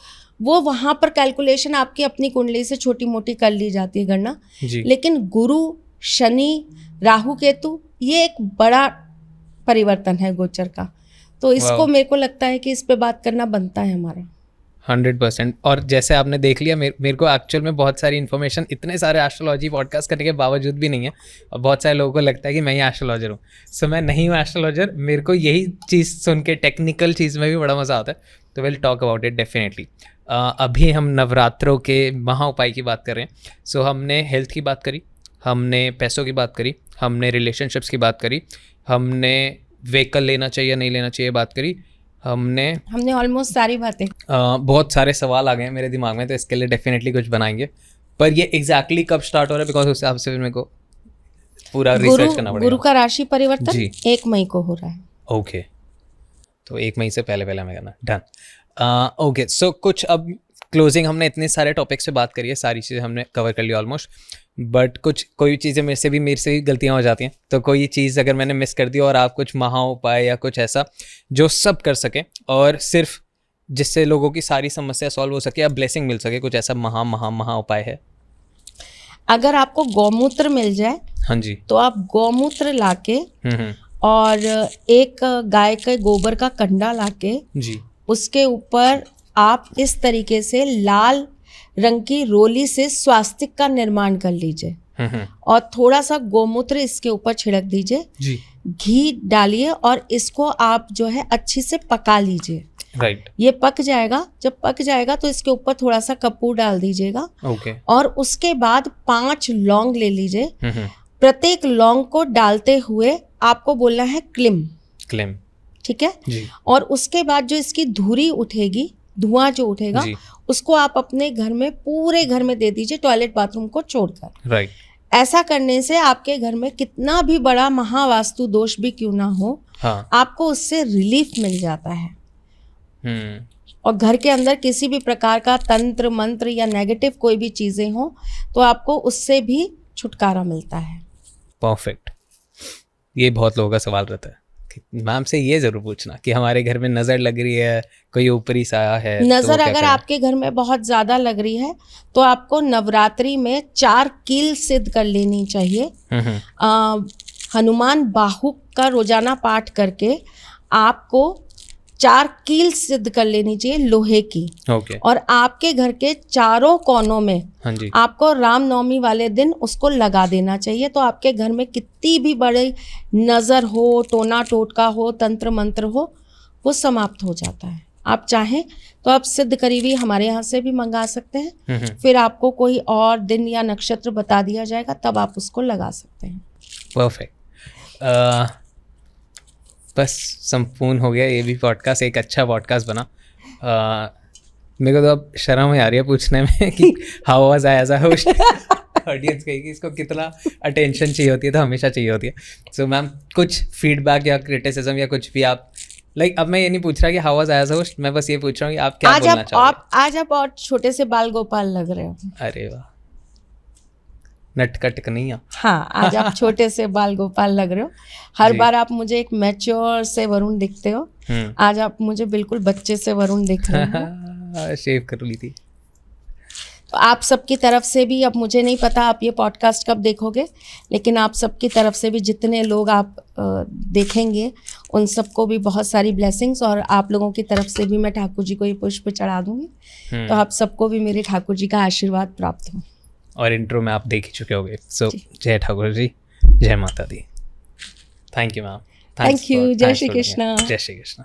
वो वहाँ पर कैलकुलेशन आपकी अपनी कुंडली से छोटी मोटी कर ली जाती है गणना। जी। लेकिन गुरु शनि, राहु केतु, ये एक बड़ा परिवर्तन है गोचर का। तो इसको मेरे को लगता है कि इस पे बात करना बनता है हमारा। 100%। और जैसे आपने देख लिया, मेरे को एक्चुअल में बहुत सारी इन्फॉर्मेशन इतने सारे एस्ट्रोलॉजी पॉडकास्ट करने के बावजूद भी नहीं है, और बहुत सारे लोगों को लगता है कि मैं ही एस्ट्रोलॉजर हूँ। सो मैं नहीं हूँ एस्ट्रोलॉजर, मेरे को यही चीज़ सुन के टेक्निकल चीज़ में भी बड़ा मज़ा आता है, तो will talk about it definitely. अभी हम नवरात्रों के महा उपाय की बात कर रहे हैं। सो हमने हेल्थ की बात करी, हमने पैसों की बात करी, हमने रिलेशनशिप्स की बात करी, हमने व्हीकल लेना चाहिए नहीं लेना चाहिए बात करी, हमने ऑलमोस्ट सारी बातें। बहुत सारे सवाल आ गए हैं मेरे दिमाग में, तो इसके लिए डेफिनेटली कुछ बनाएंगे। पर ये एग्जैक्टली कब स्टार्ट हो रहा है, बिकॉज उस हिसाब से फिर मेरे को पूरा रिसर्च करना पड़ेगा। गुरु का राशि परिवर्तन 1 मई को हो रहा है। ओके, तो 1 मई से पहले हमें करना, डन। ओके, सो कुछ अब क्लोजिंग, हमने इतने सारे टॉपिक्स पे बात करी है, सारी चीज़ें हमने कवर कर ली ऑलमोस्ट, बट कोई चीज़ें मेरे से भी गलतियाँ हो जाती हैं। तो कोई चीज़ अगर मैंने मिस कर दी और आप कुछ महा उपाय या कुछ ऐसा जो सब कर सकें और सिर्फ जिससे लोगों की सारी समस्या सॉल्व हो सके या ब्लेसिंग मिल सके, कुछ ऐसा महा उपाय है? अगर आपको गौमूत्र मिल जाए, हाँ जी, तो आप गौमूत्र लाके और एक गाय के गोबर का कंडा लाके जी, उसके ऊपर आप इस तरीके से लाल रंग की रोली से स्वास्तिक का निर्माण कर लीजिए और थोड़ा सा गौमूत्र इसके ऊपर छिड़क दीजिए जी, घी डालिए और इसको आप जो है अच्छी से पका लीजिए। राइट। ये पक जाएगा, जब पक जाएगा तो इसके ऊपर थोड़ा सा कपूर डाल दीजिएगा। ओके। और उसके बाद 5 लौंग ले लीजिए। प्रत्येक लौंग को डालते हुए आपको बोलना है क्लिम। ठीक है जी। और उसके बाद जो इसकी धुरी उठेगी, धुआं जो उठेगा, उसको आप अपने घर में, पूरे घर में दे दीजिए, टॉयलेट बाथरूम को छोड़कर। राइट। ऐसा करने से आपके घर में कितना भी बड़ा महावास्तु दोष भी क्यों ना हो, हाँ, आपको उससे रिलीफ मिल जाता है। और घर के अंदर किसी भी प्रकार का तंत्र मंत्र या नेगेटिव कोई भी चीजें हो तो आपको उससे भी छुटकारा मिलता है। परफेक्ट। ये बहुत लोगों का सवाल रहता है कि मैम से ये जरूर पूछना कि हमारे घर में नजर लग रही है, कोई ऊपरी साया है, नजर तो अगर आपके घर में बहुत ज्यादा लग रही है तो आपको नवरात्रि में 4 कील सिद्ध कर लेनी चाहिए। हनुमान बाहु का रोजाना पाठ करके आपको 4 कील सिद्ध कर लेनी चाहिए लोहे की। ओके। और आपके घर के चारों कोनों में हाँ जी, आपको रामनवमी वाले दिन उसको लगा देना चाहिए। तो आपके घर में कितनी भी बड़ी नज़र हो, टोना टोटका हो, तंत्र मंत्र हो, वो समाप्त हो जाता है। आप चाहें तो आप सिद्ध करीबी हमारे यहाँ से भी मंगा सकते हैं। फिर आपको कोई और दिन या नक्षत्र बता दिया जाएगा, तब आप उसको लगा सकते हैं। परफेक्ट। बस संपूर्ण हो गया ये भी पॉडकास्ट, एक अच्छा पॉडकास्ट बना। मेरे को तो अब शर्म आ रही है पूछने में कि how was I as a host. Audience कहेगी इसको कितना अटेंशन चाहिए होती है, तो हमेशा चाहिए होती है। सो मैम, कुछ फीडबैक या क्रिटिसिज्म या कुछ भी आप अब मैं ये नहीं पूछ रहा कि how was I as a host, मैं बस ये पूछ रहा हूँ कि आप क्या बोलना चाहोगे। आज आप और छोटे से बाल गोपाल लग रहे हो। अरे वाह, नटखट कन्हैया। हाँ, आज आप छोटे से बाल गोपाल लग रहे हो। हर बार आप मुझे एक मैच्योर से वरुण दिखते हो, आज आप मुझे बिल्कुल बच्चे से वरुण दिख रहे हो। शेव कर ली थी। तो आप सबकी तरफ से भी, अब मुझे नहीं पता आप ये पॉडकास्ट कब देखोगे, लेकिन आप सबकी तरफ से भी जितने लोग आप देखेंगे उन सबको भी बहुत सारी ब्लेसिंग्स, और आप लोगों की तरफ से भी मैं ठाकुर जी को ये पुष्प चढ़ा दूंगी। तो आप सबको भी मेरे ठाकुर जी का आशीर्वाद प्राप्त हो। और इंट्रो में आप देख ही चुके होंगे। सो जय ठाकुर जी, जय माता दी। Thank you ma'am. Thank you. जय श्री कृष्ण। जय श्री कृष्ण।